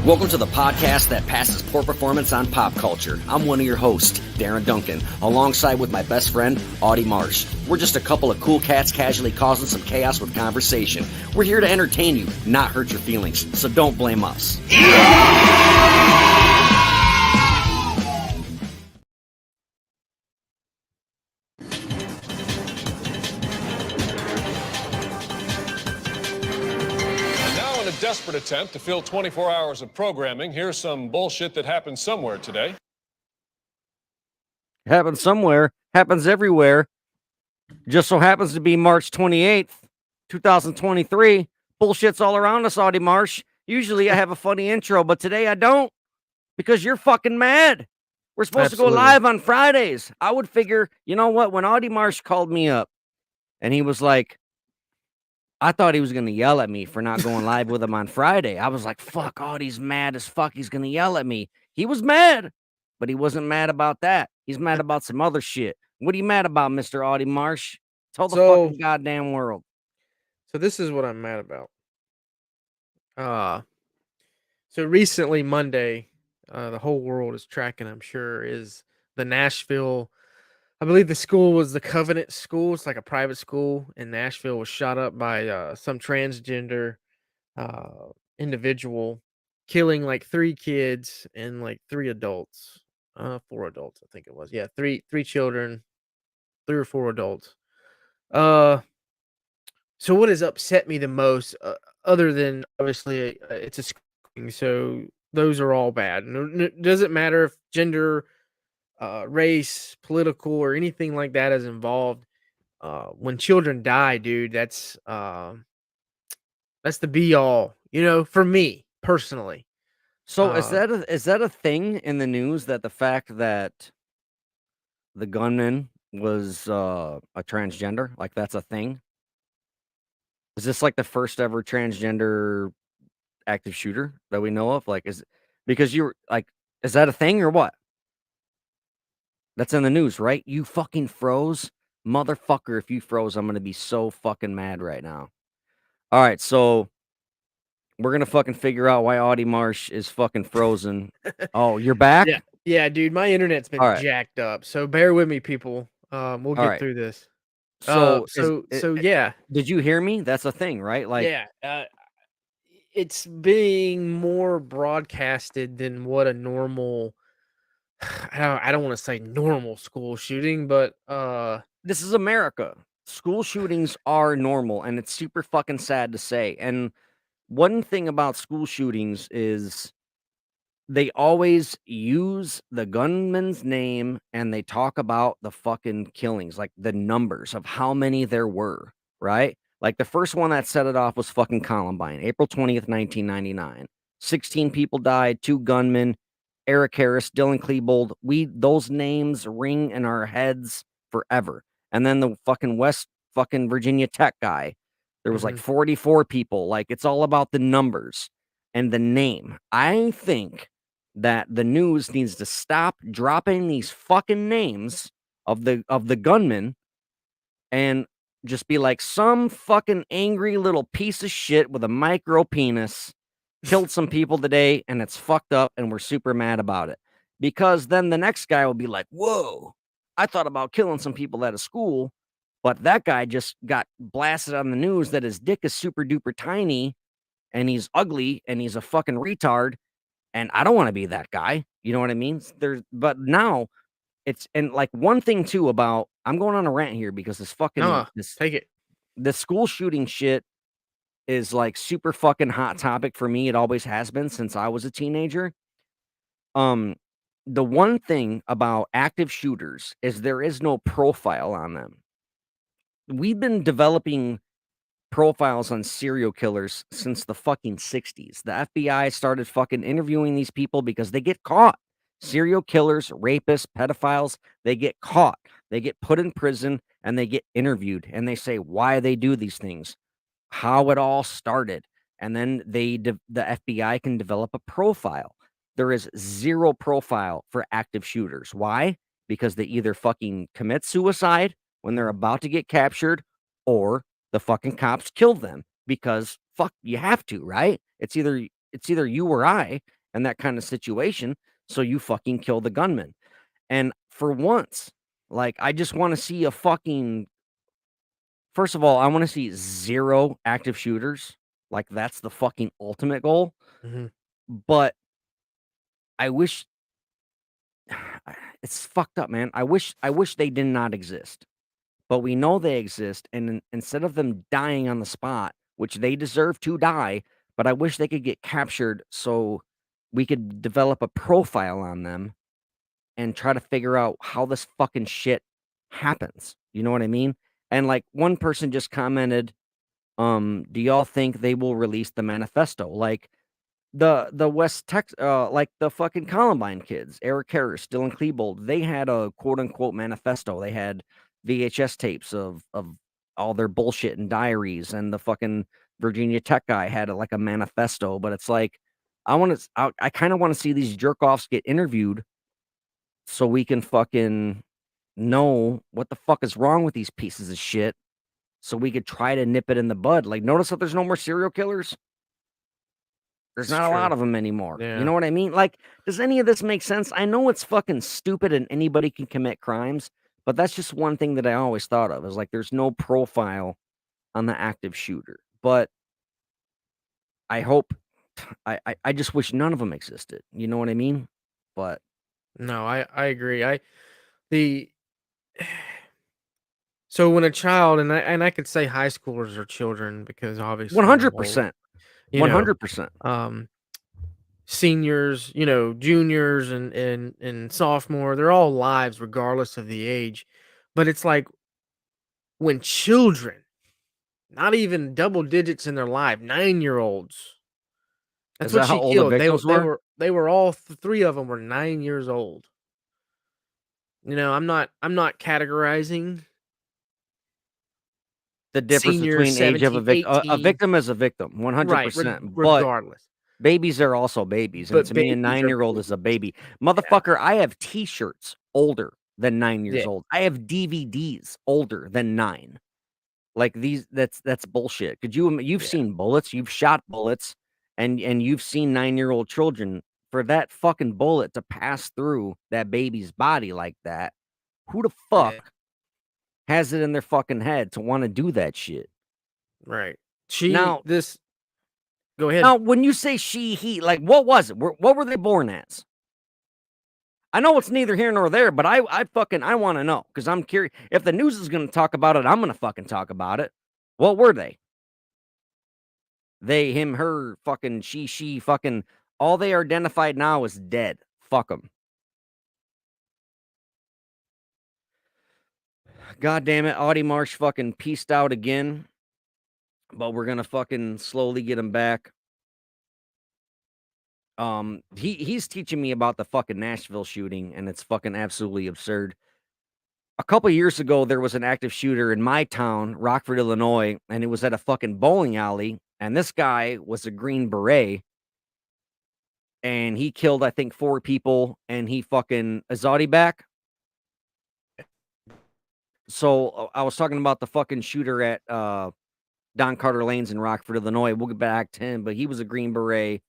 Welcome to the podcast that passes poor performance on pop culture. I'm one of your hosts, Darren Duncan, alongside with my best friend, Audie Marsh. We're just a couple of cool cats casually causing some chaos with conversation. We're here to entertain you, not hurt your feelings, so don't blame us. Desperate attempt to fill 24 hours of programming. Here's some bullshit that happened somewhere today. Happens somewhere, happens everywhere. Just so happens to be March 28th, 2023. Bullshit's all around us, Audie Marsh. Usually I have a funny intro, but today I don't because you're fucking mad. We're supposed to go live on Fridays. I would figure, you know what? When Audie Marsh called me up and he was like, I thought he was going to yell at me for not going live with him on Friday. I was like, fuck, Audie's mad as fuck. He's going to yell at me. He was mad, but he wasn't mad about that. He's mad about some other shit. What are you mad about, Mr. Audie Marsh? Tell the fucking goddamn world. So this is what I'm mad about. So recently, Monday, the whole world is tracking, I'm sure, is the Nashville. I believe the school was the Covenant School. It's like a private school in Nashville. Was shot up by some transgender individual, killing like 3 kids and like 4 adults. I think it was. Yeah, three children, 3 or 4 adults. So what has upset me the most, other than obviously it's a schooling, so those are all bad. It doesn't matter if gender, race, political, or anything like that is involved. When children die, dude, that's the be all, for me personally. So is that a thing in the news, that the fact that the gunman was a transgender, like that's a thing? Is this like the first ever transgender active shooter that we know of? Like, because you're like, is that a thing or what? That's in the news, right? You fucking froze, motherfucker. If you froze, I'm gonna be so fucking mad right now. All right, so we're gonna fucking figure out why Audie Marsh is fucking frozen. Oh, you're back? Yeah, dude. My internet's been jacked up, so bear with me, people. We'll get through this. So, yeah. Did you hear me? That's a thing, right? Like, yeah. It's being more broadcasted than what a normal. I don't want to say normal school shooting, but this is America. School shootings are normal, and it's super fucking sad to say. And one thing about school shootings is they always use the gunman's name and they talk about the fucking killings, like the numbers of how many there were, right? Like the first one that set it off was fucking Columbine, April 20th, 1999. 16 people died, 2 gunmen, Eric Harris, Dylan Klebold. Those names ring in our heads forever. And then the fucking West fucking Virginia Tech guy, there was like 44 people. Like, it's all about the numbers and the name. I think that the news needs to stop dropping these fucking names of the gunmen and just be like, some fucking angry little piece of shit with a micro penis killed some people today, and it's fucked up, and we're super mad about it. Because then the next guy will be like, whoa, I thought about killing some people at a school, but that guy just got blasted on the news that his dick is super duper tiny, and he's ugly, and he's a fucking retard, and I don't want to be that guy. You know what I mean? But now it's, and like one thing too about, I'm going on a rant here because this fucking, the school shooting shit is like super fucking hot topic for me. It always has been since I was a teenager. The one thing about active shooters is there is no profile on them. We've been developing profiles on serial killers since the fucking 60s. The FBI started fucking interviewing these people because they get caught. Serial killers, rapists, pedophiles, they get caught. They get put in prison and they get interviewed and they say why they do these things, how it all started. And then the FBI can develop a profile. There is zero profile for active shooters. Why? Because they either fucking commit suicide when they're about to get captured, or the fucking cops kill them because fuck, you have to, right? It's either you or I. and that kind of situation. So you fucking kill the gunman. And for once, like, I just want to see a fucking. First of all, I want to see 0 active shooters. Like, that's the fucking ultimate goal. Mhm. But I wish it's fucked up, man. I wish they did not exist. But we know they exist, and instead of them dying on the spot, which they deserve to die, but I wish they could get captured so we could develop a profile on them and try to figure out how this fucking shit happens. You know what I mean? And like one person just commented, do y'all think they will release the manifesto? Like the West Tex like the fucking Columbine kids, Eric Harris, Dylan Klebold, they had a quote unquote manifesto. They had VHS tapes of all their bullshit and diaries, and the fucking Virginia Tech guy had like a manifesto. But it's like I kind of want to see these jerk offs get interviewed so we can fucking know what the fuck is wrong with these pieces of shit, so we could try to nip it in the bud. Like, notice that there's no more serial killers. There's It's not a lot true. of them anymore. You Yeah. know what I mean? Like, does any of this make sense? I know it's fucking stupid and anybody can commit crimes, but that's just one thing that I always thought of is like there's no profile on the active shooter. But I hope I just wish none of them existed. You know what I mean? But No, I agree. The So when a child, and I could say high schoolers are children because obviously I'm old, 100%. you know, 100%. um, seniors, juniors and sophomore, they're all lives regardless of the age. But it's like when children, not even double digits in their life, 9-year-olds. That's Is what that how she old the killed. They were victims they were? were they were all 3 of them were 9 years old. I'm not categorizing The difference seniors between age of 17, a 18, victim is a victim, right, 100%. But regardless. babies are also babies, and But to me, a babies are 9-year-old is a babies. baby. Yeah. Motherfucker, I have T-shirts older than 9 Yeah. years old. I have DVDs older than 9. Like, that's bullshit. You've Yeah. seen bullets, you've shot bullets, and you've seen 9-year-old children. For that fucking bullet to pass through that baby's body like that, who the Yeah. fuck has it in their fucking head to wanna do that shit? Right. Now Go ahead. now, when you say she, he, like, what was it? What were they born as? I know it's neither here nor there, but I wanna know because 'cause I'm curious. If the news is gonna talk about it, I'm gonna fucking talk about it. What were they? They, him, her, fucking she, fucking all they are identified now is dead. Fuck them. God damn it, Audie Marsh fucking pieced out again, but we're gonna fucking slowly get him back. He's teaching me about the fucking Nashville shooting, and it's fucking absolutely absurd. A couple years ago, there was an active shooter in my town, Rockford, Illinois, and it was at a fucking bowling alley. And this guy was a Green Beret, and he killed, I think, 4 people. And he fucking is Audie back. So I was talking about the fucking shooter at Don Carter Lanes in Rockford, Illinois. We'll get back to him, but he was a Green Beret.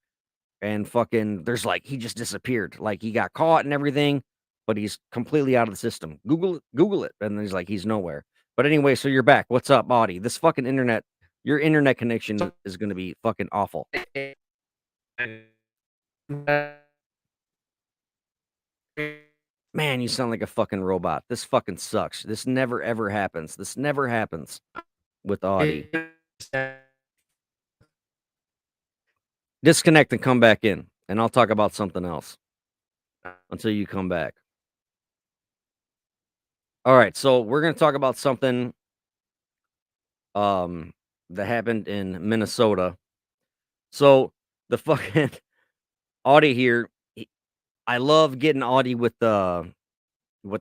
And fucking, there's like, he just disappeared. Like, he got caught and everything, but he's completely out of the system. Google it. And he's like, he's nowhere. But anyway, so you're back. What's up, Audie? This fucking internet, your internet connection is going to be fucking awful. Man, you sound like a fucking robot. This fucking sucks. This never ever happens. This never happens with Audie. Disconnect and come back in, and I'll talk about something else until you come back. All right, so we're gonna talk about something that happened in Minnesota. So the fucking Audie here, I love getting Audie with the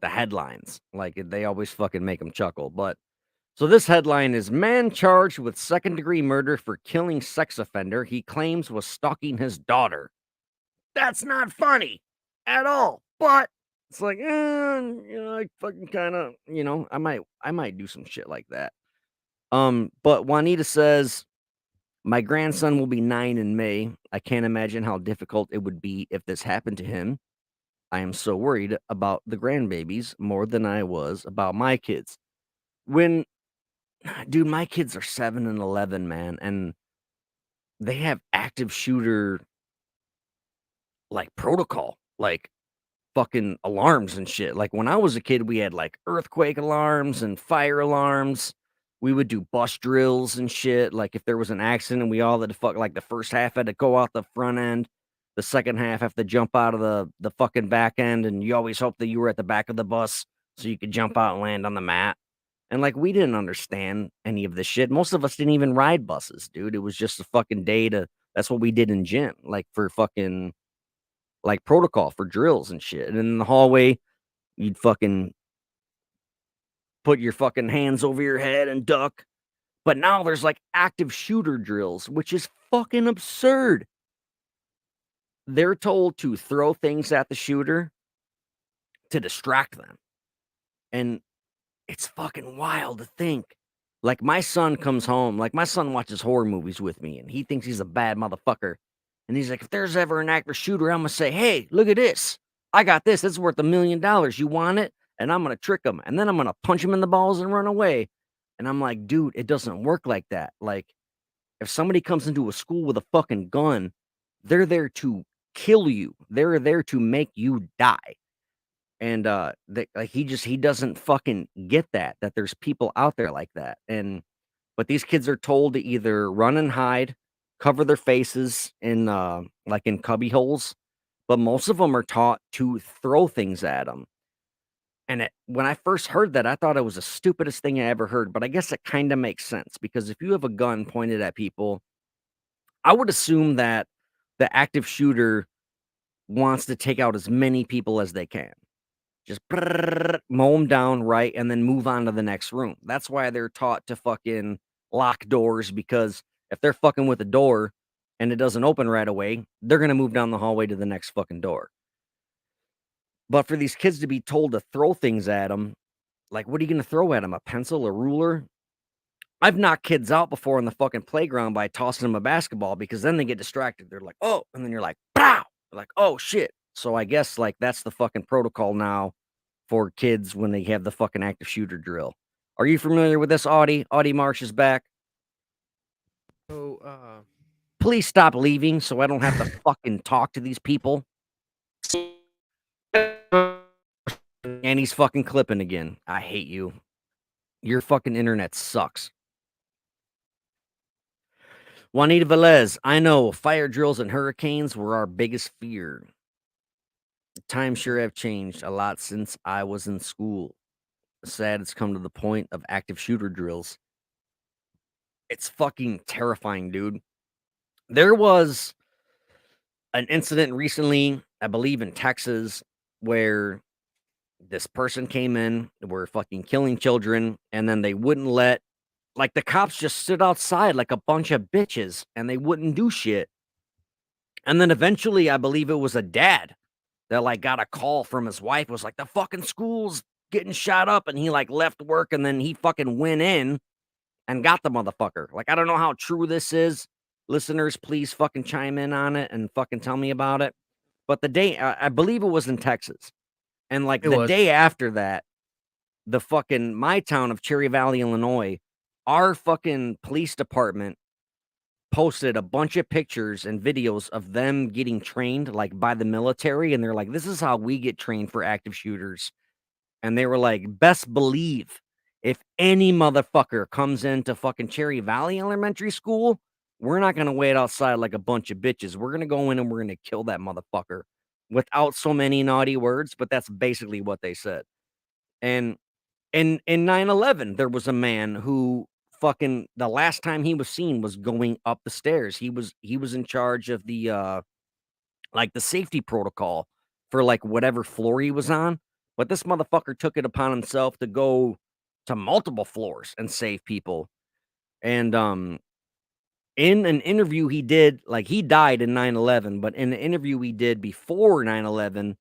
headlines. Like, they always fucking make him chuckle. But so this headline is man charged with second-degree murder for killing sex offender he claims was stalking his daughter. That's not funny at all. But it's like, I fucking kind of, I might do some shit like that. But Juanita says, My grandson will be 9 in May. I can't imagine how difficult it would be if this happened to him. I am so worried about the grandbabies more than I was about my kids. When dude, my kids are 7 and 11, man, and they have active shooter, like, protocol, like, fucking alarms and shit. Like, when I was a kid, we had, like, earthquake alarms and fire alarms. We would do bus drills and shit. Like, if there was an accident, we all had to like, the first half had to go out the front end. The second half have to jump out of the fucking back end, and you always hope that you were at the back of the bus so you could jump out and land on the mat. And, like, we didn't understand any of this shit. Most of us didn't even ride buses, dude. It was just a fucking day to that's what we did in gym, like, for fucking like, protocol for drills and shit, and in the hallway, you'd fucking put your fucking hands over your head and duck, but now there's, like, active shooter drills, which is fucking absurd. They're told to throw things at the shooter to distract them, and it's fucking wild to think. Like, my son comes home like, my son watches horror movies with me, and he thinks he's a bad motherfucker, and he's like, "If there's ever an active shooter, Imma say, 'Hey, look at this. I got this. It's worth $1,000,000. You want it?' And I'm gonna trick him, and then I'm gonna punch him in the balls and run away." And I'm like, "Dude, it doesn't work like that." Like, if somebody comes into a school with a fucking gun, they're there to kill you. They're there to make you die. And, like, he doesn't fucking get that there's people out there like that, and but these kids are told to either run and hide, cover their faces in, like, in cubby holes, but most of them are taught to throw things at them. And when I first heard that, I thought it was the stupidest thing I ever heard, but I guess it kinda makes sense because if you have a gun pointed at people, I would assume that the active shooter wants to take out as many people as they can. Just mow them down, right, and then move on to the next room. That's why they're taught to fucking lock doors, because if they're fucking with a door and it doesn't open right away, they're gonna move down the hallway to the next fucking door. But for these kids to be told to throw things at them, like, what are you gonna throw at them? A pencil, a ruler? I've knocked kids out before in the fucking playground by tossing them a basketball because then they get distracted. They're like, "Oh," and then you're like, "Pow!" They're like, "Oh, shit." So I guess, like, that's the fucking protocol now for kids when they have the fucking active shooter drill. Are you familiar with this, Audie? Audie Marsh is back. So, Please stop leaving so I don't have to fucking talk to these people. And he's fucking clipping again. I hate you. Your fucking internet sucks. Juanita Velez, I know fire drills and hurricanes were our biggest fear. Times sure have changed a lot since I was in school. Sad it's come to the point of active shooter drills. It's fucking terrifying, dude. There was an incident recently, I believe in Texas, where this person came in, were fucking killing children, and then they wouldn't let like the cops just stood outside like a bunch of bitches and they wouldn't do shit. And then eventually, I believe it was a dad that like got a call from his wife, was like, the fucking school's getting shot up, and he like left work and then he fucking went in and got the motherfucker. Like, I don't know how true this is. Listeners, please fucking chime in on it and fucking tell me about it. But the day, I believe it was in Texas. And like it the was. day after that, the fucking my town of Cherry Valley, Illinois, our fucking police department posted a bunch of pictures and videos of them getting trained like by the military. And they're like, this is how we get trained for active shooters. And they were like, best believe if any motherfucker comes into fucking Cherry Valley Elementary School, we're not gonna wait outside like a bunch of bitches. We're gonna go in and we're gonna kill that motherfucker without so many naughty words, but that's basically what they said. And in 9/11, there was a man who fucking the last time he was seen was going up the stairs. He was in charge of the like the safety protocol for like whatever floor he was on. But this motherfucker took it upon himself to go to multiple floors and save people. And in an interview he did, like he died in 9/11, but in the interview he did before 9/11,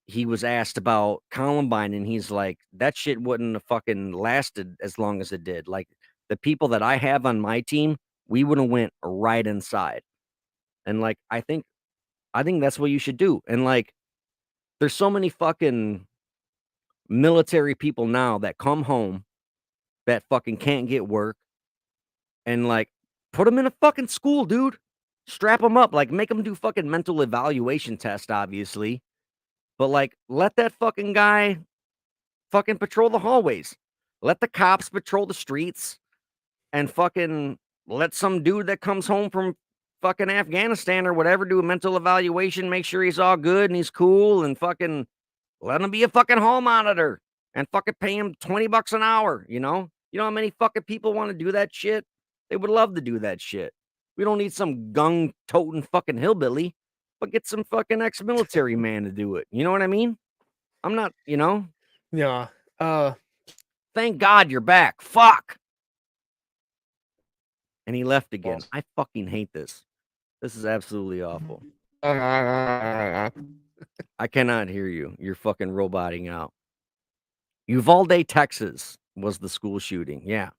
he was asked about Columbine, and he's like, that shit wouldn't have fucking lasted as long as it did. Like, the people that I have on my team we would have went right inside. And like I think that's what you should do. And like there's so many fucking military people now that come home that fucking can't get work and like put them in a fucking school, dude. Strap them up, like make them do fucking mental evaluation test, obviously. But like let that fucking guy fucking patrol the hallways. Let the cops patrol the streets and fucking let some dude that comes home from fucking Afghanistan or whatever do a mental evaluation, make sure he's all good and he's cool and fucking let him be a fucking hall monitor and fucking pay him 20 bucks an hour, you know? You know how many fucking people want to do that shit? They would love to do that shit. We don't need some gung toting fucking hillbilly, but get some fucking ex-military man to do it. You know what I mean? I'm not, you know? Yeah. Thank God you're back. Fuck. And he left again. Well- I fucking hate this. This is absolutely awful. Uh, I cannot hear you. You're fucking roboting out. Uvalde, Texas was the school shooting. Yeah.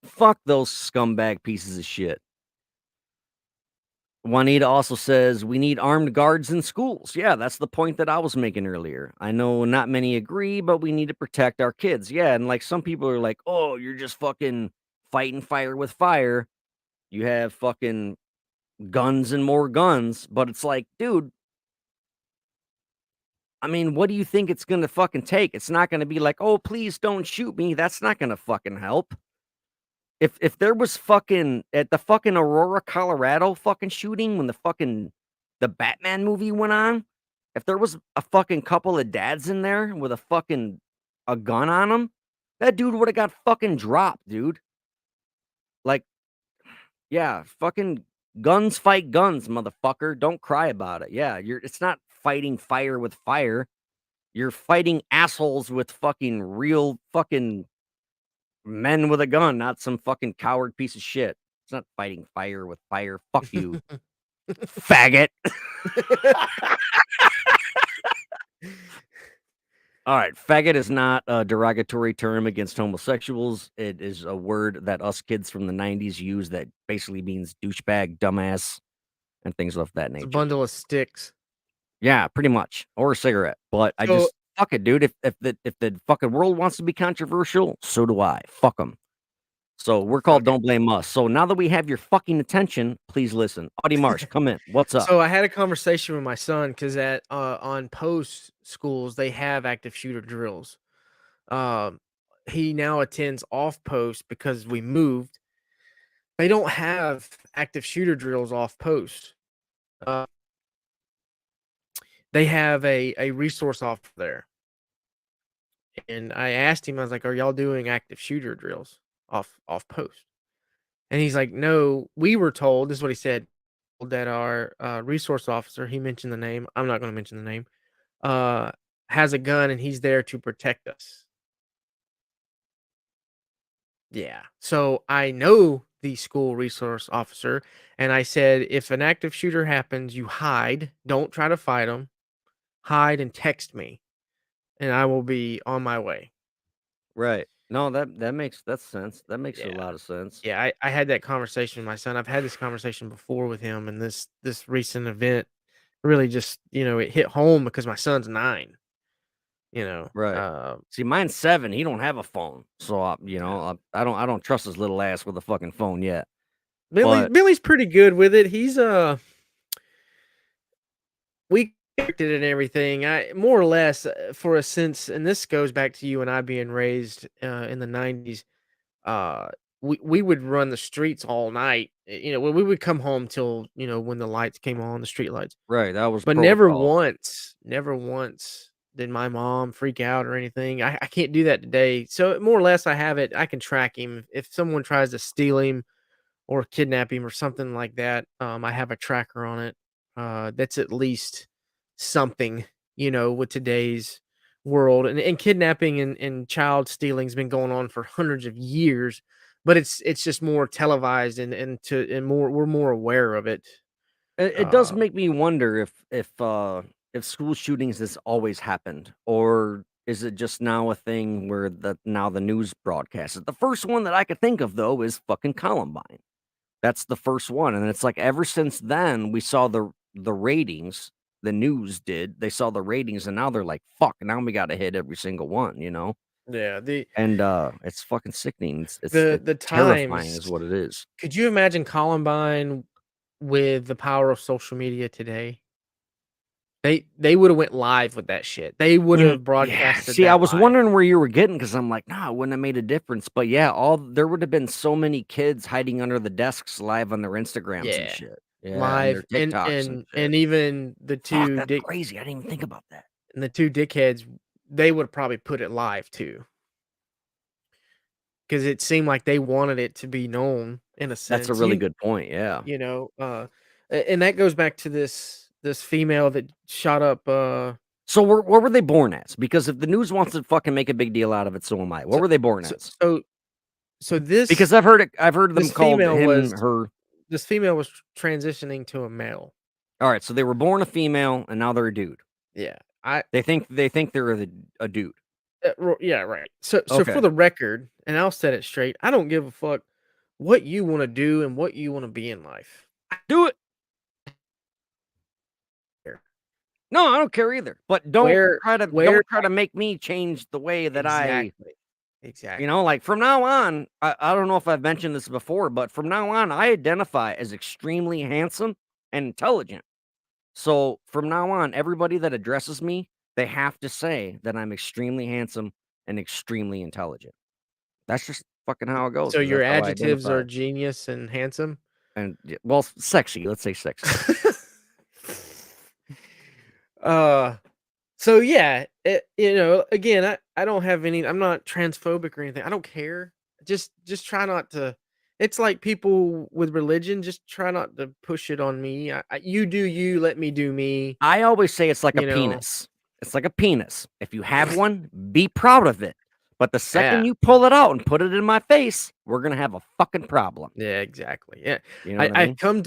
Fuck those scumbag pieces of shit. Juanita also says we need armed guards in schools. Yeah, that's the point that I was making earlier. I know not many agree, but we need to protect our kids. Yeah, and like some people are like, "Oh, you're just fucking fighting fire with fire. You have fucking guns and more guns." But it's like, dude, I mean, what do you think it's going to fucking take? It's not going to be like, "Oh, please don't shoot me." That's not going to fucking help. If there was fucking at the fucking Aurora, Colorado fucking shooting when the Batman movie went on, if there was a fucking couple of dads in there with a gun on them, that dude would have got fucking dropped, dude. Like, yeah, fucking guns fight guns, motherfucker. Don't cry about it. Yeah, it's not fighting fire with fire. You're fighting assholes with fucking real fucking men with a gun, not some fucking coward piece of shit. It's not fighting fire with fire. Fuck you, faggot. All right, faggot is not a derogatory term against homosexuals. It is a word that us kids from the 90s use that basically means douchebag, dumbass, and things of that It's a nature. bundle of sticks. Yeah, pretty much. Or a cigarette. But I So- just fuck it, dude. If the fucking world wants to be controversial, so do I. Fuck them. So we're called Okay. Don't Blame Us. So now that we have your fucking attention, please listen. Audie Marsh, come in. What's up? So I had a conversation with my son because at on post schools they have active shooter drills. Um, he now attends off post because we moved. They don't have active shooter drills off post. Uh, they have a resource officer there, and I asked him, I was like, "Are y'all doing active shooter drills off post?" And he's like, "No, we were told." This is what he said, that our resource officer, he mentioned the name. I'm not going to mention the name. Uh, has a gun and he's there to protect us. Yeah. So I know the school resource officer, and I said, if an active shooter happens, you hide. Don't try to fight them. Hide and text me, and I will be on my way. Right. No, that makes sense. That makes a Yeah. lot of sense. Yeah, I had that conversation with my son. I've had this conversation before with him, and this recent event really just, it hit home because my son's 9. You know, Right. uh, See, mine's 7. He don't have a phone. So yeah. I don't trust his little ass with a fucking phone yet. Billy But Billy's pretty good with it. He's we connected and everything. I more or less for a sense, and this goes back to you and I being raised in the 90s. Uh, we would run the streets all night. When we would come home till when the lights came on, the street lights. right, that was But protocol. never once did my mom freak out or anything. I can't do that today. So more or less, I have it. I can track him if someone tries to steal him or kidnap him or something like that. I have a tracker on it. That's at least something, with today's world. And kidnapping and child stealing's been going on for hundreds of years, but it's just more televised and more we're more aware of it. It does make me wonder if school shootings has always happened, or is it just now a thing where now the news broadcasts it? The first one that I could think of though is fucking Columbine. That's the first one, and it's like ever since then, we saw the ratings, the news did, they saw the ratings, and now they're like, "Fuck, now we gotta hit every single one," you know? Yeah, And, it's fucking sickening. It's the terrifying times. is what it is. Could you imagine Columbine with the power of social media today? They would have went live with that shit. They would have Yeah, broadcasted see, I that was live. wondering where you were getting because 'cause I'm like, "Nah, it wouldn't have made a difference," but yeah, all there would have been so many kids hiding under the desks live on their Instagrams and Yeah, shit. Yeah, and their live TikToks and shit. and even Fuck, that's crazy, I didn't even think about that. the 2 dickheads, they would probably put it live too, because it seemed like they wanted it to be known in a That's a sense. really good point, yeah. You know, and that goes back to this female that shot up, So where were they born as? Because if the news wants to fucking make a big deal out of it, so am I. What so were they born so as? so so Because I've heard them this called female him, was her. this female was transitioning to a male. Alright, so they were born a female and now they're a dude. Yeah, I They think they're a dude. yeah, right. So for Okay. the record, and I'll set it straight, I don't give a fuck what you wanna do and what you wanna be in life. Do it. Here. No, I don't care either, but Where where don't try to make me change the way that I exactly. Exactly. like, from now on, I don't know if I've mentioned this before, but from now on, I identify as extremely handsome and intelligent. So, from now on, everybody that addresses me, they have to say that I'm extremely handsome and extremely intelligent. That's just fucking how it goes So because your that's how I adjectives are identify. genius and handsome? And, well, sexy, let's say sexy. Uh, so yeah, again, I don't have any. I'm not transphobic or anything. I don't care. Just try not to. It's like people with religion. Just try not to push it on me. You do you. Let me do me. I always say it's like a You know. penis. It's like a penis. If you have one, be proud of it. But the second Yeah. you pull it out and put it in my face, we're gonna have a fucking problem. Yeah. Exactly. Yeah. You know what I mean? I come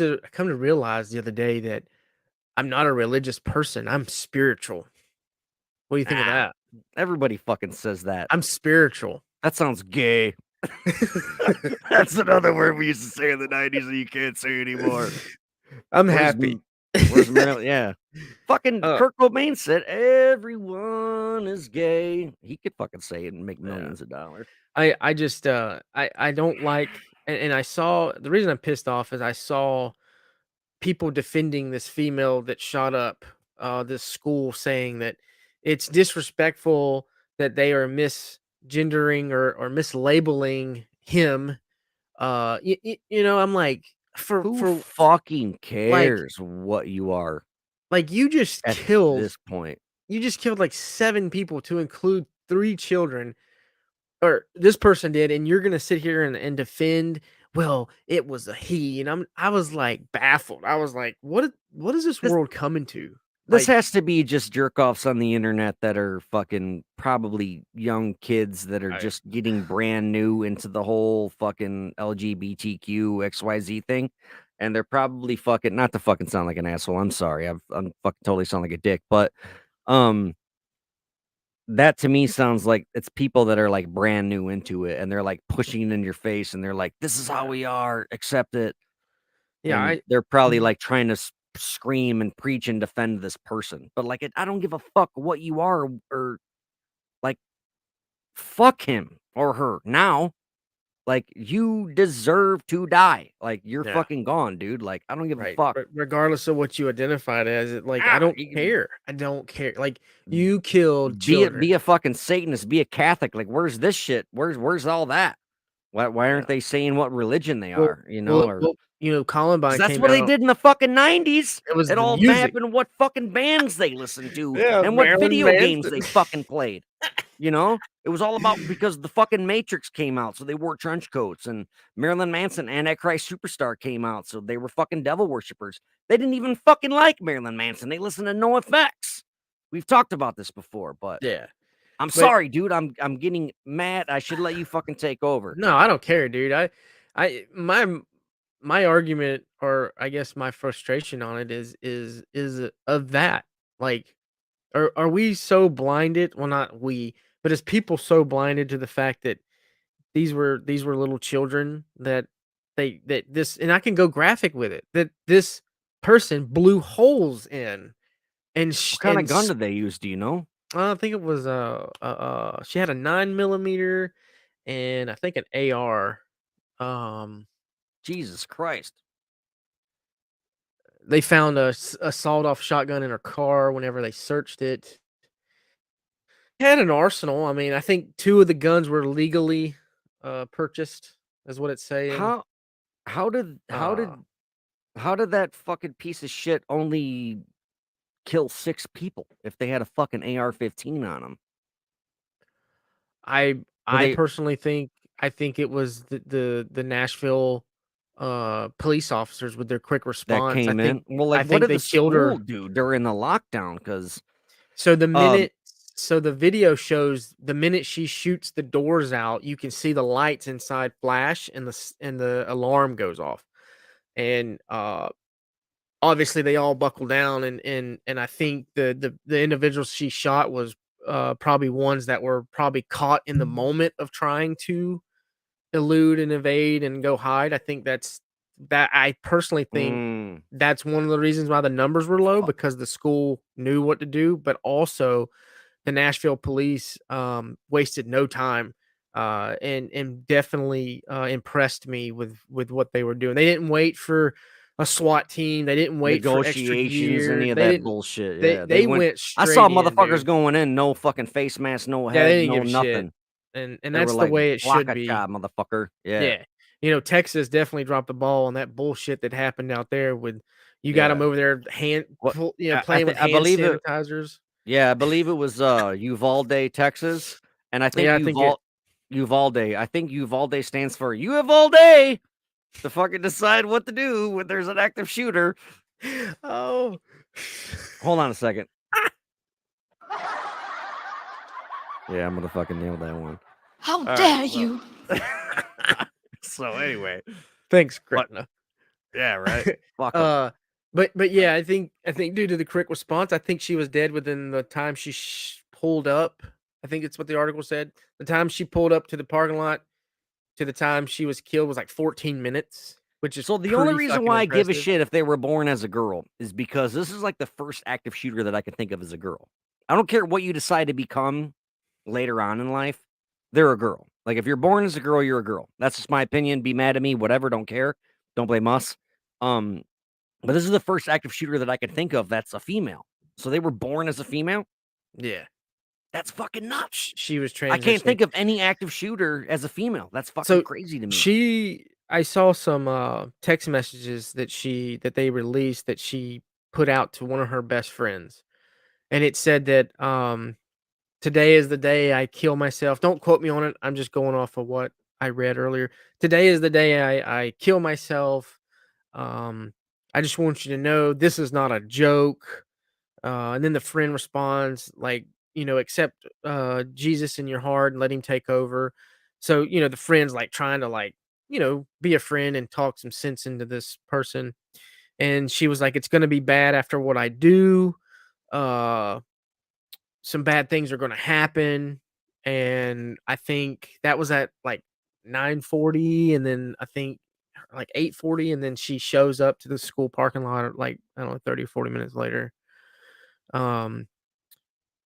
to realize the other day that I'm not a religious person. I'm spiritual. What do you think of Ah, that? everybody fucking says that. I'm spiritual. That sounds gay. That's another word we used to say in the 90s that you can't say anymore. I'm Where's happy. where's Marilyn? Yeah. Fucking Uh, Kurt Cobain said everyone is gay. He could fucking say it and make yeah. millions of dollars. I just I don't like and I saw the reason I'm pissed off is I saw people defending this female that shot up this school saying that it's disrespectful that they are misgendering or mislabeling him. I'm like Who for fucking like cares what you are you just at killed this point? like 7 people to include 3 children. Or this person did, and you're gonna sit here and defend, "Well, it was a he," and I was, like, baffled. I was like, what is this This world coming to?" this Like, has to be just jerk offs on the internet that are fucking probably young kids that are I just getting brand new into the whole fucking LGBTQ XYZ thing. And they're probably fucking not to fucking sound like an asshole. I'm sorry. I'm fucking totally sound like a dick, but um that to me sounds like it's people that are like brand new into it and they're like pushing it in your face and they're like, this is how yeah. we are, accept it. Yeah, And I they're probably, mhm, like, trying to scream and preach and defend this person, but, like, I don't give a fuck what you are or, like, fuck him or her now. Like, you deserve to die. Like, you're yeah, fucking gone, dude. Like, I don't give a right. fuck. Regardless of what you identified as, I Ah, don't you care. I don't care. Like, you killed be children. a fucking Satanist, be a Catholic. Like, where's this shit? Where's all that? Why Yeah. aren't they saying what religion they Well are, you know, or Columbine 'cause that's came what they out. did in the fucking 90s. It was It the all music. happened what fucking bands they listened to Yeah, and what Marilyn video games Manson. they fucking played, you know? It was all about because the fucking Matrix came out, so they wore trench coats, and Marilyn Manson, Antichrist Superstar came out, so they were fucking devil worshippers. They didn't even fucking like Marilyn Manson. They listened to NoFX. We've talked about this before, but Yeah, I'm but sorry, dude. I'm getting mad. I should let you fucking take over. no, I don't care, dude. I my argument, or I guess my frustration on it is of that. Like, are we so blinded? Well, not we, but is people so blinded to the fact that these were little children that that this, and I can go graphic with it, that this person blew holes in and What kind of gun did they use? Do you know? I think it was she had a 9 millimeter and I think an AR. Um, Jesus Christ. they found a sawed off shotgun in her car whenever they searched it. Had an arsenal. I mean, I think two of the guns were legally purchased, is what it's saying. How how did how Uh, did how did that fucking piece of shit only kill 6 people if they had a fucking AR-15 on them? I Were I they personally think I think it was the Nashville police officers with their quick that response. came in? Well, like, I what think did the they killed school her. do during the lockdown? Because So um, the video shows the minute she shoots the doors out, you can see the lights inside flash and and the alarm goes off. And obviously they all buckle down, and I think the individuals she shot was probably ones that were probably caught in the moment of trying to elude and evade and go hide. I think that I personally think mm, that's one of the reasons why the numbers were low, fu because the school knew what to do, but also the Nashville police wasted no time and definitely impressed me with what they were doing. They didn't wait for a SWAT team. They didn't wait for extra negotiations, gear. any of They that didn't. bullshit, They yeah, they they went went I saw straight in, motherfuckers dude. going in, no fucking face mask, no Yeah, they head, didn't no give a shit, nothing. and They were that's the like, way it "Block should a be. job, motherfucker." Yeah, Yeah. Texas definitely dropped the ball on that bullshit that happened out there with you got them yeah. over there What playing with I hand believe it sanitizers. yeah, I believe it was, Uvalde, Texas, and I think Yeah, I think it. Uvalde I think Uvalde stands for "You have all day to fucking decide what to do when there's an active shooter." Oh. Hold on a second. Yeah, I'm gonna fucking nail that one. How Alright, dare so you? so anyway, Thanks, but Gretna. yeah, right? Fuck them. uh, but yeah, I think due to the quick response, I think she was dead within the time she pulled up. I think it's what the article said. The time she pulled up to the parking lot to the time she was killed was like 14 minutes, which is So the only pretty reason fucking why I give a impressive. shit if they were born as a girl is because this is like the first active shooter that I can think of as a girl. I don't care what you decide to become later on in life, they're a girl. Like if you're born as a girl, you're a girl. That's just my opinion. Be mad at me, whatever, don't care. Don't blame us. Um, but this is the first active shooter that I can think of that's a female. So they were born as a female? Yeah, That's fucking nuts. she was I can't transitioning. think of any active shooter as a female. That's fucking So crazy to me. I saw some text messages that they released that she put out to one of her best friends, and it said that today is the day I kill myself. Don't quote me on it. I'm just going off of what I read earlier. Today is the day I kill myself. Um, I just want you to know this is not a joke. And then the friend responds like, accept Jesus in your heart and let him take over. So, the friend's like trying to like, be a friend and talk some sense into this person. And she was like, it's gonna be bad after what I do. Uh some bad things are going to happen, and I think that was at like 9:40, and then I think like 8:40, and then she shows up to the school parking lot like I don't know 30 or 40 minutes later, um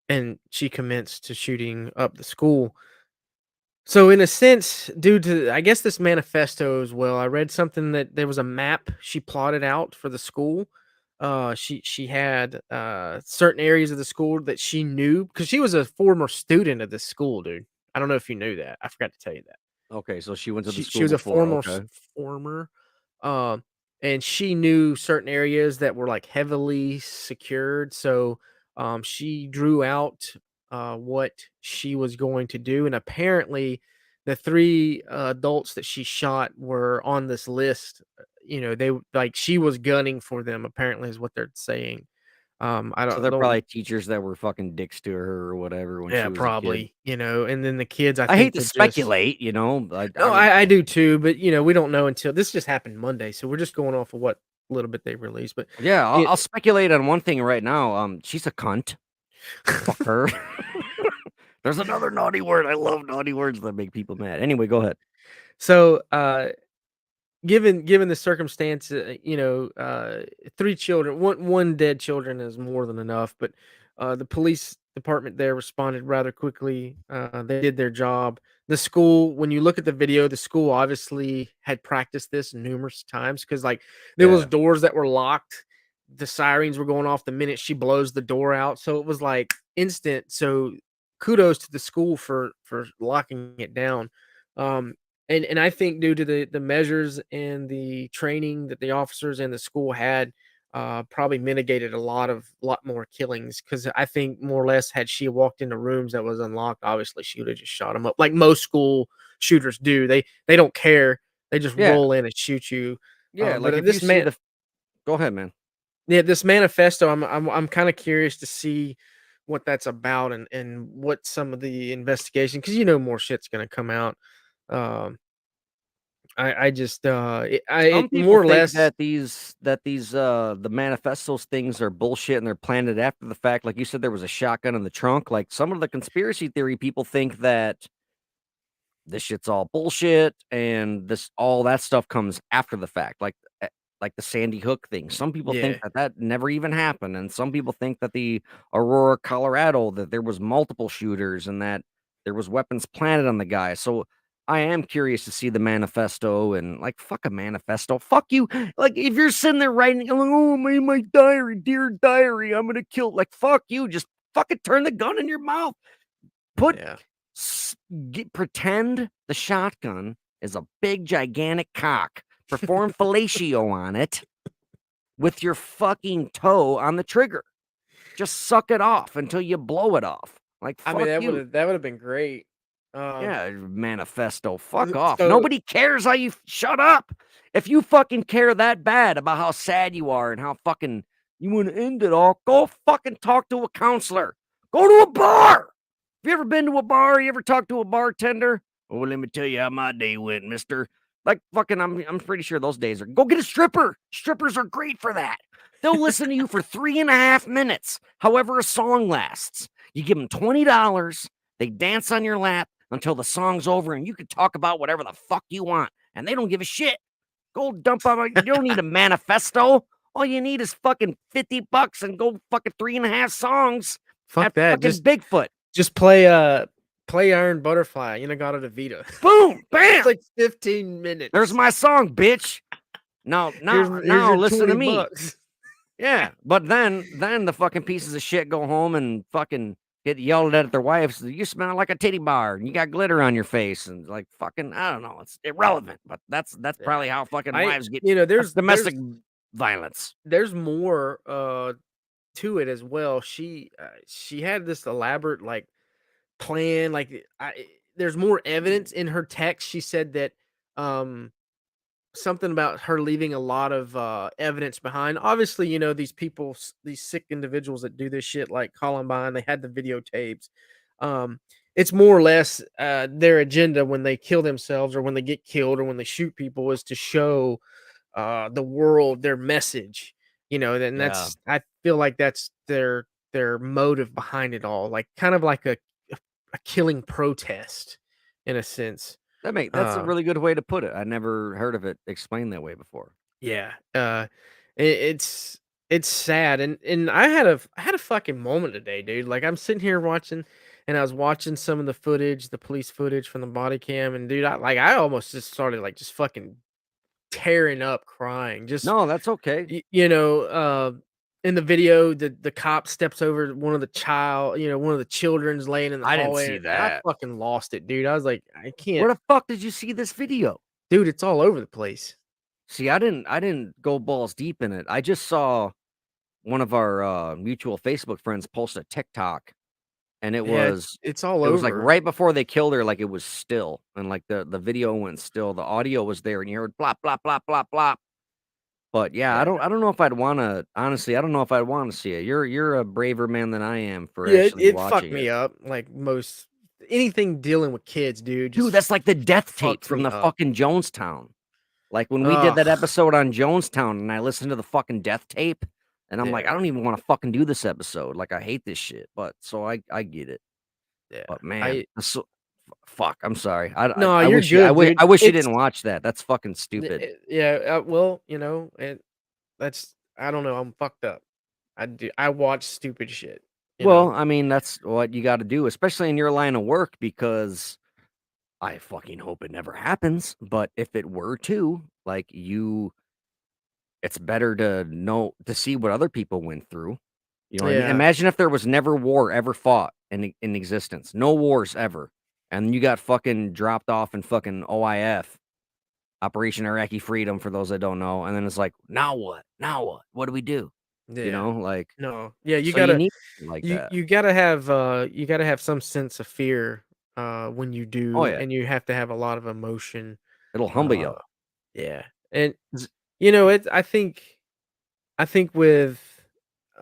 and she commenced to shooting up the school. So in a sense, due to I guess this manifesto as well, I read something that there was a map she plotted out for the school. She had certain areas of the school that she knew because she was a former student of this school, dude. I don't know if you knew that. I forgot to tell you that. Okay, so she went to the She school was a before. former Okay. former, um, and she knew certain areas that were like heavily secured. So she drew out what she was going to do, and apparently, the three adults that she shot were on this list. They like she was gunning for them. Apparently, is what they're saying. I So don't they're don't. probably teachers that were fucking dicks to her or whatever when she Yeah, was a kid. probably. And then the kids, I I hate think, to were just. speculate, I No, don't I do too, but we don't know until this just happened Monday, so we're just going off of what little bit they released. But yeah, it, I'll speculate on one thing right now, she's a cunt. Fuck her. There's another naughty word, I love naughty words that make people mad. Anyway, go ahead. so given the circumstance, 3 children, one dead children is more than enough, but, the police department there responded rather quickly, they did their job. The school, when you look at the video, the school obviously had practiced this numerous times because, like, there was Yeah. doors that were locked, the sirens were going off the minute she blows the door out, so it was, like, instant, so kudos to the school for locking it down. Um, and I think due to the measures and the training that the officers and the school had, probably mitigated a lot more killings. Because I think more or less had she walked into rooms that was unlocked, obviously she would have just shot them up like most school shooters do. They don't care. They just Yeah. roll in and shoot you. Yeah, like, But if you this see man, the Go ahead, man. yeah, this manifesto, I'm kind of curious to see what that's about and what some of the investigation, because more shit's gonna come out. Um, I just Some it people more or think less. that the manifestos things are bullshit and they're planted after the fact. Like you said, there was a shotgun in the trunk. Like, some of the conspiracy theory people think that this shit's all bullshit and all that stuff comes after the fact, like the Sandy Hook thing. Some people think Yeah, that that never even happened, and some people think that the Aurora, Colorado, that there was multiple shooters and that there was weapons planted on the guy. So I am curious to see the manifesto and, like, fuck a manifesto. Fuck you. Like, if you're sitting there writing, like, oh my diary, dear diary, I'm gonna kill. Like, fuck you. Just fucking turn the gun in your mouth. Put yeah. Pretend the shotgun is a big gigantic cock. Perform fellatio on it with your fucking toe on the trigger. Just suck it off until you blow it off. Like, I mean, fuck you. that would've been great. Um, Yeah, manifesto. Fuck off. so Nobody cares how you shut up. If you fucking care that bad about how sad you are and how fucking you want to end it all, go fucking talk to a counselor. Go to a bar. Have you ever been to a bar? You ever talked to a bartender? Oh, let me tell you how my day went, mister. Like, fucking, I'm pretty sure those days are. Go get a stripper. Strippers are great for that. They'll listen to you for 3.5 minutes, however a song lasts. You give them $20. They dance on your lap until the song's over, and you can talk about whatever the fuck you want, and they don't give a shit. Go dump on. You don't need a manifesto. All you need is fucking $50 and go fucking 3.5 songs fuck at that. fucking Bigfoot. Just play Iron Butterfly, Inagata Devita. Boom, It's bam. like 15 minutes. There's my song, bitch. Now, Here's now, your listen to 20 me. bucks. Yeah, but then the fucking pieces of shit go home and fucking get yelled at their wives. You smell like a titty bar, and you got glitter on your face, and like fucking, I don't know, it's irrelevant. But that's Yeah. probably how fucking I wives get. That's there's domestic violence. there's more to it as well. She had this elaborate like plan, like there's more evidence in her text. She said that um something about her leaving a lot of evidence behind. Obviously, these people, these sick individuals that do this shit, like Columbine, they had the videotapes. Um, it's more or less their agenda when they kill themselves or when they get killed or when they shoot people is to show the world their message. And Yeah, I feel like that's their motive behind it all, like kind of like a killing protest in a sense. that's a Uh, really good way to put it. I never heard of it explained that way before. Yeah, it's sad, and I had a fucking moment today, dude. Like I'm sitting here watching, and I was watching some of the footage, the police footage from the body cam, and dude, I almost just started like just fucking tearing up, crying. Just No, that's okay. in the video, the cop steps over one of the children's laying in the I didn't hallway, see and I that. fucking lost it, dude. I was like, I can't, Where the fuck did you see this video? dude. It's all over the place. See, I didn't go balls deep in it. I just saw one of our mutual Facebook friends post a TikTok, and it Yeah, was it's all it was like over. right before they killed her, like it was still, and like the video went still. The audio was there, and you heard blah blah blah blah blah. But yeah, Yeah. I don't know if I'd want to. Honestly, I don't know if I'd want to see it. You're a braver man than I am for Yeah, it actually it fucked watching me it, up, like most anything dealing with kids, dude, dude. just That's like the death tape fucks from me the up. fucking Jonestown. Like, when we did that Ugh, episode on Jonestown and I listened to the fucking death tape, and I'm like, I yeah, don't even wanna fucking do this episode, like, I hate this shit, but so I get it. yeah. But man, I Fuck, I'm sorry. No, I you're wish you good, dude. I wish you It's didn't watch that. That's fucking stupid. yeah, well, and that's I don't know, I'm fucked up. I watch stupid shit, you Well, know? I mean, that's what you gotta do, especially in your line of work, because I fucking hope it never happens, but if it were to, like, it's better to see what other people went through. You know what I mean? Yeah, Imagine if there was never war ever fought in existence. No wars ever. And you got fucking dropped off in fucking OIF, Operation Iraqi Freedom, for those that don't know. And then it's like, now what? Now what? What do we do? You yeah. know, like, No, yeah, so you need like that. you gotta have some sense of fear, when you Oh do, yeah. and you have to have a lot of emotion, It'll humble uh, you. yeah, and, Z- I think with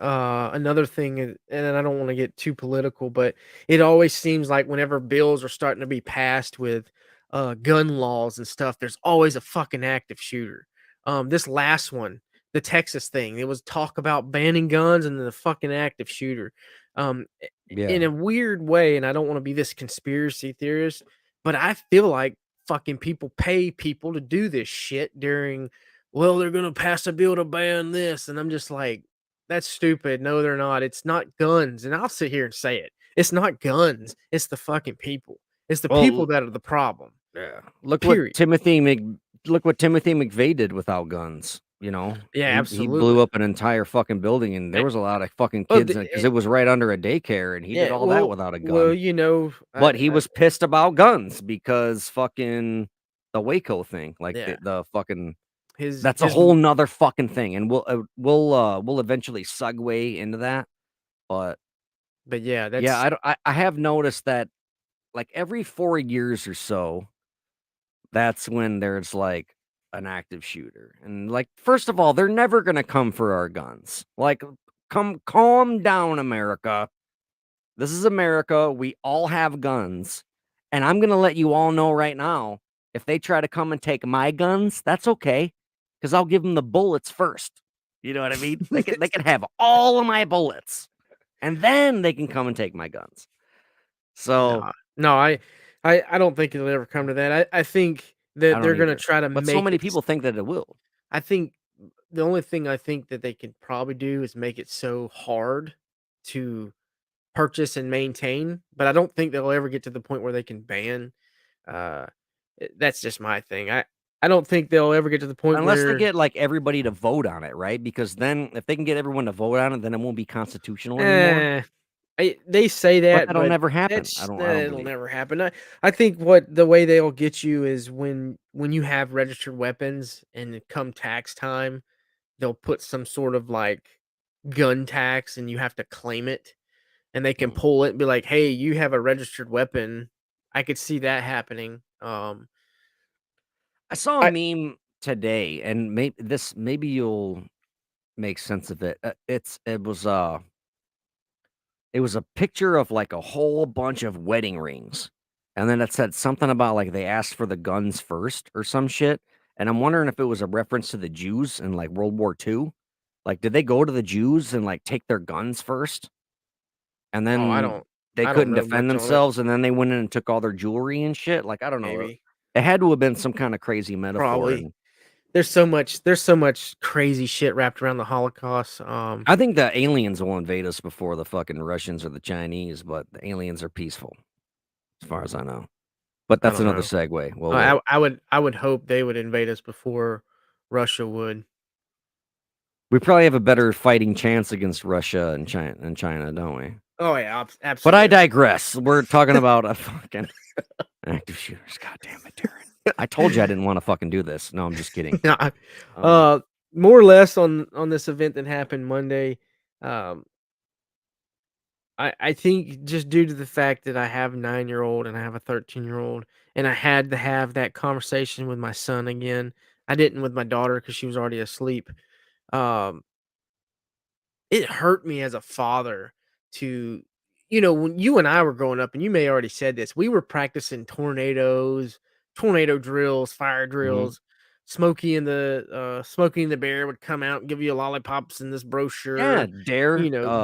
another thing, and I don't want to get too political, but it always seems like whenever bills are starting to be passed with gun laws and stuff, there's always a fucking active shooter. This last one, the Texas thing, it was talk about banning guns and then the fucking active shooter. In Yeah. a weird way, and I don't want to be this conspiracy theorist, but I feel like fucking people pay people to do this shit during, well, they're gonna pass a bill to ban this, and I'm just like, that's stupid. No, they're not. It's not guns, and I'll sit here and say it. It's not guns. It's the fucking people. It's the people Well, that are the problem. yeah. Period. Look what Timothy McVeigh did without guns. You know, Yeah, he blew absolutely. up an entire fucking building, and there I- was a lot of fucking Oh, kids because it was right under a daycare, and he did yeah. all that without a Well, gun. you know, But he was pissed about guns because fucking the Waco thing, like yeah. the fucking His that's a his, whole nother fucking thing, and we'll eventually segue into that. But but yeah, yeah, that's I have noticed that like every 4 years or so, that's when there's like an active shooter. And like, first of all, they're never gonna come for our guns. Like, come calm down, America. This is America. We all have guns. And I'm gonna let you all know right now, if they try to come and take my guns, that's okay. Because I'll give them the bullets first. You know what I mean? They can have all of my bullets. And then they can come and take my guns. So no, no. I don't think it'll ever come to that. I think I that don't they're gonna either. try to But so make many it. people think that it will. I think the only thing I think that they could probably do is make it so hard to purchase and maintain, but I don't think they'll ever get to the point where they can ban. Uh, that's just my thing. I don't think they'll ever get to the point Unless they where. get like everybody to vote on it, right? Because then if they can get everyone to vote on it, then it won't be constitutional anymore. Eh, they say But that, that'll but never happen. that's I don't it'll believe. never happen. I think what the way they'll get you is when you have registered weapons and come tax time, they'll put some sort of like gun tax and you have to claim it, and they can Mm. pull it and be like, "Hey, you have a registered weapon." I could see that happening. I saw a I meme today, and maybe you'll make sense of it. It was a picture of like a whole bunch of wedding rings, and then it said something about like they asked for the guns first or some shit. And I'm wondering if it was a reference to the Jews in like World War II. Like, did they go to the Jews and like take their guns first, and oh, then they I don't couldn't know defend much on it. themselves, and then they went in and took all their jewelry and shit? Like, I don't know. Maybe, It had to have been some kind of crazy metaphor, probably. and There's so much crazy shit wrapped around the Holocaust. I think the aliens will invade us before the fucking Russians or the Chinese, but the aliens are peaceful, as far as I know. But I that's don't another know. segue. We'll wait. I would hope they would invade us before Russia would. We probably have a better fighting chance against Russia and China, don't we? Oh yeah, But I absolutely. digress. We're talking about a fucking active shooters. God damn it, Darren. I told you I didn't want to fucking do this. No, I'm just kidding. Yeah, Um, more or less on this event that happened Monday. Um, I think just due to the fact that I have a 9-year-old and I have a 13-year-old, and I had to have that conversation with my son again. I didn't with my daughter because she was already asleep. Um, it hurt me as a father to, when you and I were growing up, and you may already said this, we were practicing tornadoes, tornado drills, fire mhm. drills. Smokey and the Bear would come out and give you lollipops in this Yeah, brochure, dare.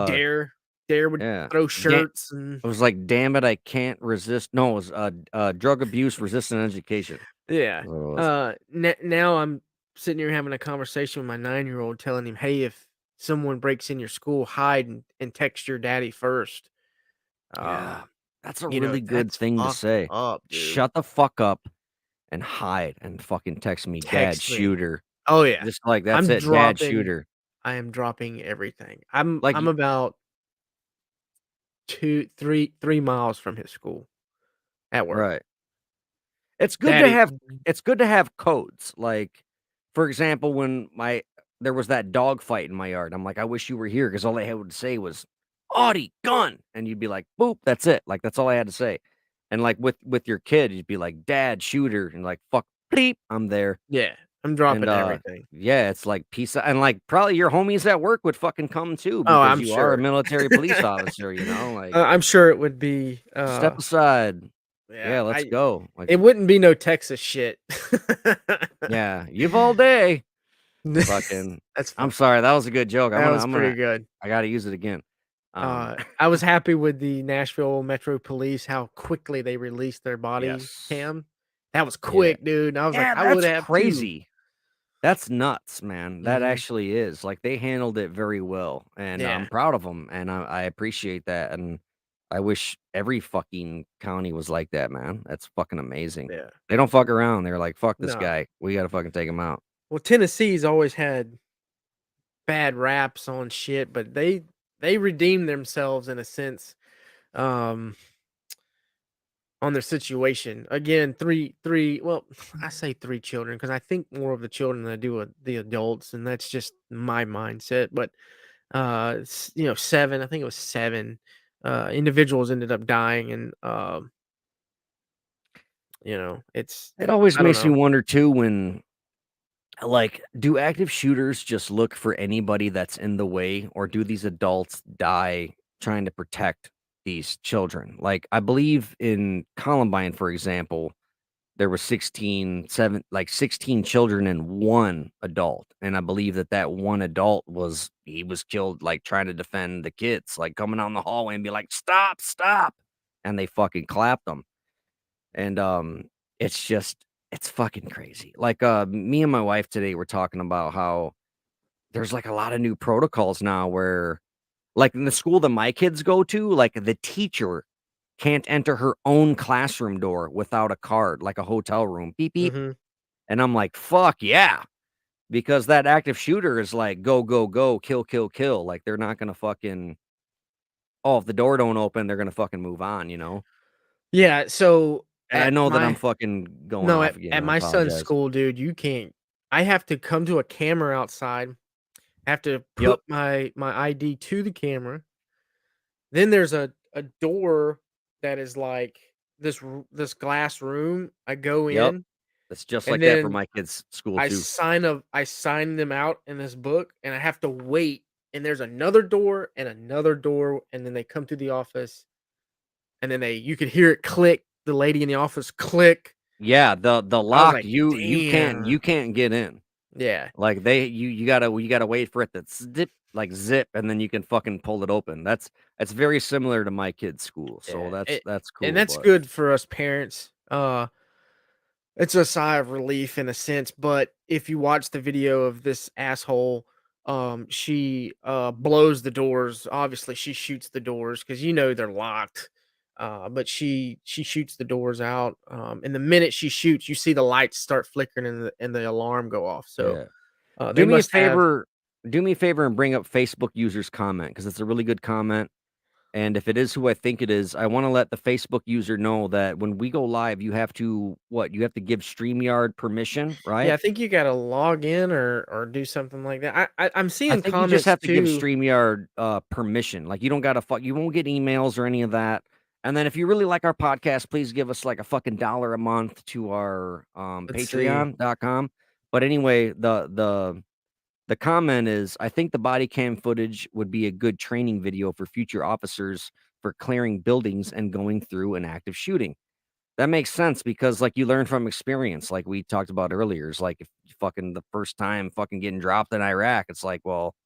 dare. there would Yeah. throw Da shirts and It was like, "Damn it, I can't resist." No, it was, drug abuse resistant education. yeah. That's what it was. Now I'm sitting here having a conversation with my 9-year-old, telling him, "Hey, if someone breaks in your school, hide and text your daddy first." Yeah. Um, That's a really good that's thing to fucked say. up, dude. Shut the fuck up and hide and fucking text me, "Dad, Text me. shooter." Oh yeah. Just like, that's I'm it, "Dad, dropping shooter." I am dropping everything. I'm Like, I'm y about 3 miles from his school at work. right. It's good to Daddy. have it's good to have codes, like, for example, when there was that dog fight in my yard, I'm like, "I wish you were here," because all they had would say was, "Audie, gun," and you'd be like, "Boop," that's it, like, that's all I had to say, and, like, with your kid, you'd be like, "Dad, shooter," and like, "Fuck, bleep, I'm there," Yeah, I'm and, dropping everything. yeah, it's like peace and, like, probably your homies at work would fucking come too Oh, because I'm you are a sure. military police officer, like, I'm sure it would be, "Step aside. yeah, Yeah, let's go," like, it wouldn't be no Texas shit. "Yeah, you've all day." Fucking That's I'm funny. sorry, that was a good joke. That was pretty good. I gotta use it again. I was happy with the Nashville Metro Police, how quickly they released their body yes. cam. That was Yeah. quick, dude, and I was like, Yeah, "I would that's have too." crazy. That's nuts, man. That Mhm. actually is. Like, they handled it very well, and I'm Yeah, proud of them, and I appreciate that, and I wish every fucking county was like that, man. That's fucking amazing. yeah. They don't fuck around. They're like, "Fuck this No. guy. We gotta fucking take him out." Well, Tennessee's always had bad raps on shit, but they redeemed themselves in a sense, um, on their situation. Again, 3 well, I say 3 children because I think more of the children than I do of the adults, and that's just my mindset, but, 7, I think it was 7, individuals ended up dying and, it's It always I don't makes me know. wonder too when like, do active shooters just look for anybody that's in the way, or do these adults die trying to protect these children? Like, I believe in Columbine, for example, there was 16 children and one adult. And I believe that one adult he was killed, like, trying to defend the kids, like, coming down the hallway and be like, "Stop, stop." And they fucking clapped them. And, it's just it's fucking crazy. Like, me and my wife today were talking about how there's, like, a lot of new protocols now where like, in the school that my kids go to, like, the teacher can't enter her own classroom door without a card, like a hotel room, "Beep, beep," Mhm. and I'm like, "Fuck yeah," because that active shooter is like, "Go, go, go, kill, kill, kill," like, they're not gonna fucking if the door don't open, they're gonna fucking move on, you know? Yeah, so And I at know that I'm my fucking going no, off again, at I my son's apologize. school, dude, you can't. I have to come to a camera outside, have to Yep, put my ID to the camera. Then there's a door that is like this glass room. I go yep. in, It's just and like that for then my kids' school too. I sign them out in this book, and I have to wait, and there's another door, and then they come to the office, and then you could hear it click, the lady in the office click. Yeah, the I was lock, like, you "Damn." can't get in. Yeah, Like, you gotta wait for it to zip, and then you can fucking pull it open. That's very similar to my kid's school, so yeah, that's and cool, that's but good for us parents. It's a sigh of relief in a sense, but if you watch the video of this asshole, she, blows the doors. Obviously, she shoots the doors because they're locked. But she shoots the doors out. And the minute she shoots, you see the lights start flickering and the alarm go off. So, yeah. they Do me a must have. favor and bring up Facebook users comment because it's a really good comment. And if it is who I think it is, I wanna let the Facebook user know that when we go live, you have to You have to give StreamYard permission, Yeah, right? I think you gotta log in or do something like that. I'm I seeing think you just comments have to give too. StreamYard, permission, like, you don't gotta you won't get emails or any of that, and then if you really like our podcast, please give us, like, a fucking dollar a month to our, Let's see. patreon.com, but anyway, the comment is, "I think the body cam footage would be a good training video for future officers for clearing buildings and going through an active shooting." That makes sense because, like, you learn from experience, like we talked about earlier. It's like if you fucking the first time fucking getting dropped in Iraq, it's like, well,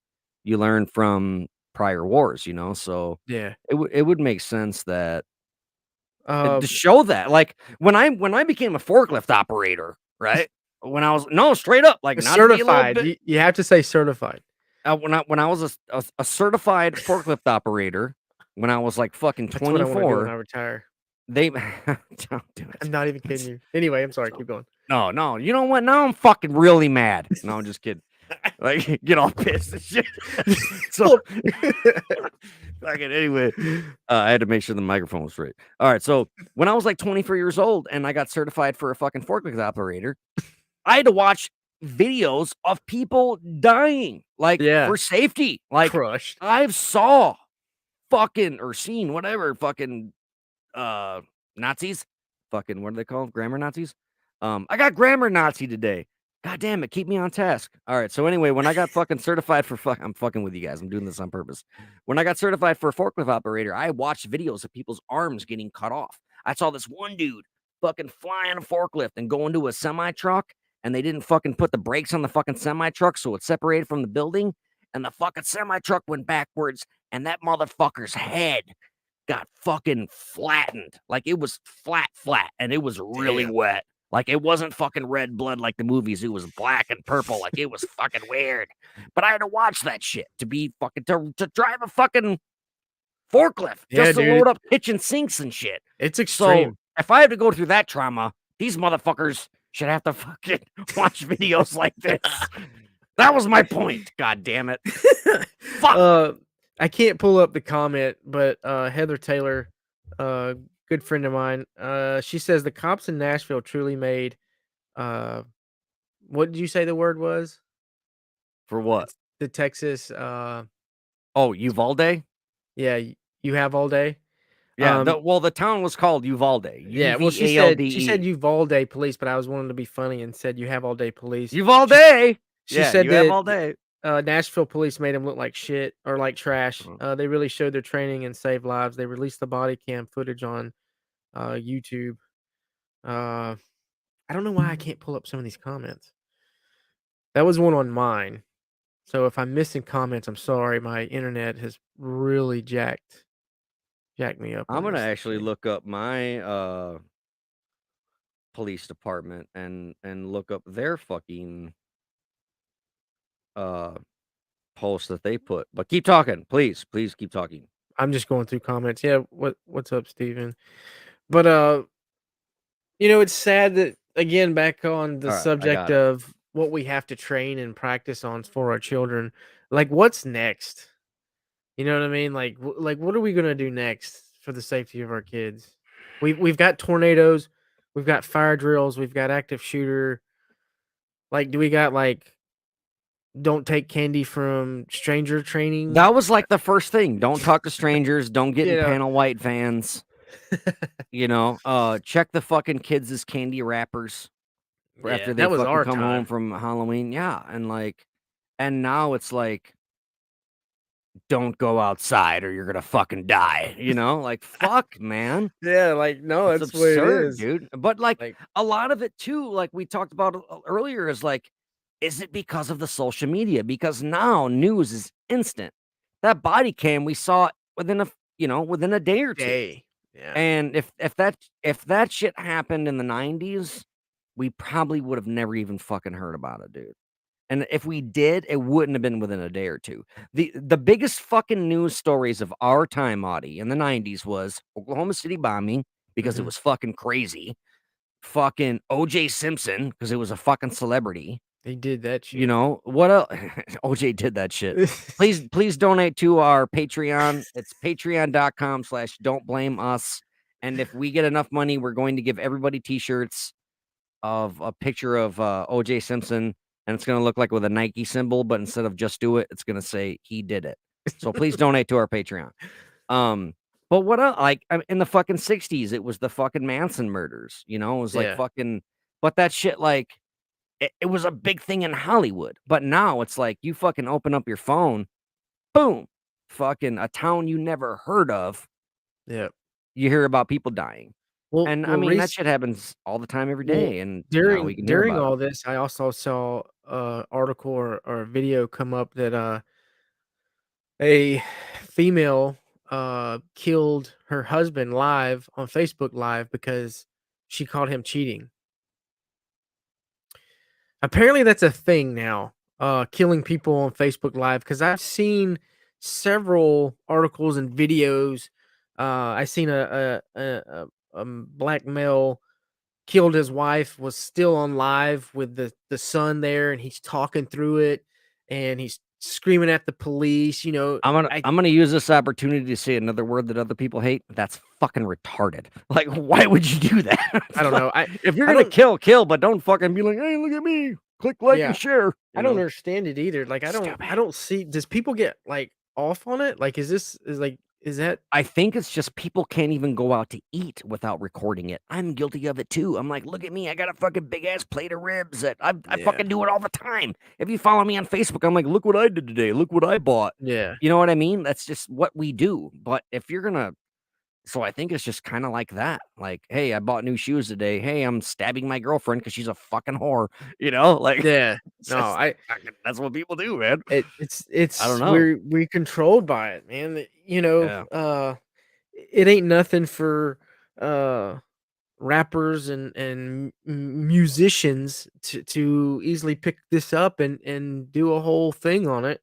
you learn from prior wars, you know. So Yeah. it would make sense that to Um, show that, like when I became a forklift operator, right? When I was no straight up, like not to be a little certified. bit. You have to say certified. When I was a certified forklift operator, when I was like fucking That's what I want to do when 24, I retire. they don't do it. I'm not even kidding you. Anyway, I'm sorry. Keep going. No, no. You know what? Now I'm fucking really mad. No, I'm just kidding. Like, get all pissed and shit. So, fucking anyway, I had to make sure the microphone was straight. All right. So, when I was like 24 years old and I got certified for a fucking forklift operator, I had to watch videos of people dying, like Yeah. for safety. Like, Crushed. I've saw fucking or seen whatever fucking uh Nazis. Fucking what are they called? Grammar Nazis? I got grammar Nazi today. God damn it, keep me on task. All right. So anyway, when I got fucking certified for I'm fucking with you guys. I'm doing this on purpose. When I got certified for a forklift operator, I watched videos of people's arms getting cut off. I saw this one dude fucking flying a forklift and go into a semi truck, and they didn't fucking put the brakes on the fucking semi truck, so it separated from the building, and the fucking semi truck went backwards, and that motherfucker's head got fucking flattened. Like it was flat, and it was really Damn. wet. Like it wasn't fucking red blood like the movies. It was black and purple. Like it was fucking weird. But I had to watch that shit to be fucking to drive a fucking forklift Yeah, just to dude. load up kitchen sinks and shit. It's So extreme. if I had to go through that trauma, these motherfuckers should have to fucking watch videos like this. That was my point. God damn it. Fuck. I can't pull up the comment, but Heather Taylor, good friend of mine, she says the cops in Nashville truly made what did you say the word was? For what? It's the Texas Oh, Uvalde? yeah, you have all day. Yeah, the town was called Uvalde. Yeah, well she said Uvalde. Uvalde police, but I was wanting to be funny and said you have all day police. Uvalde. She Yeah, said you have that all day. Nashville police made them look like shit or like trash. They really showed their training and saved lives. They released the body cam footage on YouTube. I don't know why I can't pull up some of these comments. That was one on mine. So if I'm missing comments, I'm sorry. My internet has really jacked me up I'm on gonna this actually thing. look up my police department and look up their fucking uh post that they put. But keep talking, please. Please keep talking. I'm just going through comments. Yeah, what's up, Steven? But it's sad that again back on the All right, I subject got it. of what we have to train and practice on for our children. Like what's next? You know what I mean? Like like what are we going to do next for the safety of our kids? We've got tornadoes, we've got fire drills, we've got active shooter. Like do we got like don't take candy from stranger training? That was like the first thing. Don't talk to strangers, don't get You in know. panel white vans. Check the fucking kids as candy wrappers for Yeah, after they that was fucking our come home time. from Halloween. Yeah, and now it's like don't go outside or you're gonna fucking die. Like fuck, man. Yeah, like no, It's that's the way it absurd, is. dude. But like Like a lot of it too, like we talked about earlier, is like, is it because of the social media? Because now news is instant. That body cam we saw within a day or two. day. Yeah. And if that shit happened in the 90s, we probably would have never even fucking heard about it, dude. And if we did, it wouldn't have been within a day or two. The biggest fucking news stories of our time, Audie, in the 90s was Oklahoma City bombing because it Mhm. was fucking crazy. Fucking OJ Simpson because it was a fucking celebrity. They did that shit. What else? OJ did that shit. Please donate to our Patreon. It's patreon.com/don't blame us. And if we get enough money, we're going to give everybody t-shirts of a picture of OJ Simpson, and it's going to look like with a Nike symbol, but instead of just do it, it's going to say he did it. So please donate to our Patreon. But what else? In the fucking 60s, it was the fucking Manson murders, it was like Yeah. fucking, but that shit, like, it was a big thing in Hollywood. But now it's like you fucking open up your phone, boom, fucking a town you never heard of. Yeah. You hear about people dying. Well, And I well, mean, that shit happens all the time, every well, day. And now we during can hear during about it. all this, I also saw a article or a video come up that A female killed her husband live on Facebook Live because she caught him cheating. Apparently that's a thing now. Killing people on Facebook Live, because I've seen several articles and videos. I seen a black male killed his wife, was still on live with the son there, and he's talking through it, and he's screaming at the police. I I'm gonna use this opportunity to say another word that other people hate. That's fucking retarded. Like, why would you do that? I don't know. If you're I gonna don't. kill, but don't fucking be like, hey, look at me. Click like Yeah, and share. I don't understand it either. Like, I Stupid. don't see. Does people get like off on it? Like, is that? I think it's just people can't even go out to eat without recording it. I'm guilty of it too. I'm like, look at me. I got a fucking big ass plate of ribs that I Yeah, fucking do it all the time. If you follow me on Facebook, I'm like, look what I did today. Look what I bought. yeah, You know what I mean? That's just what we do. But if you're gonna So I think it's just kind of like that. Like, hey, I bought new shoes today. Hey, I'm stabbing my girlfriend because she's a fucking whore. Like yeah. it's No, just that's what people do, man. I don't it's know. we're controlled by it, man. Yeah. It ain't nothing for uh rappers and musicians to easily pick this up and do a whole thing on it,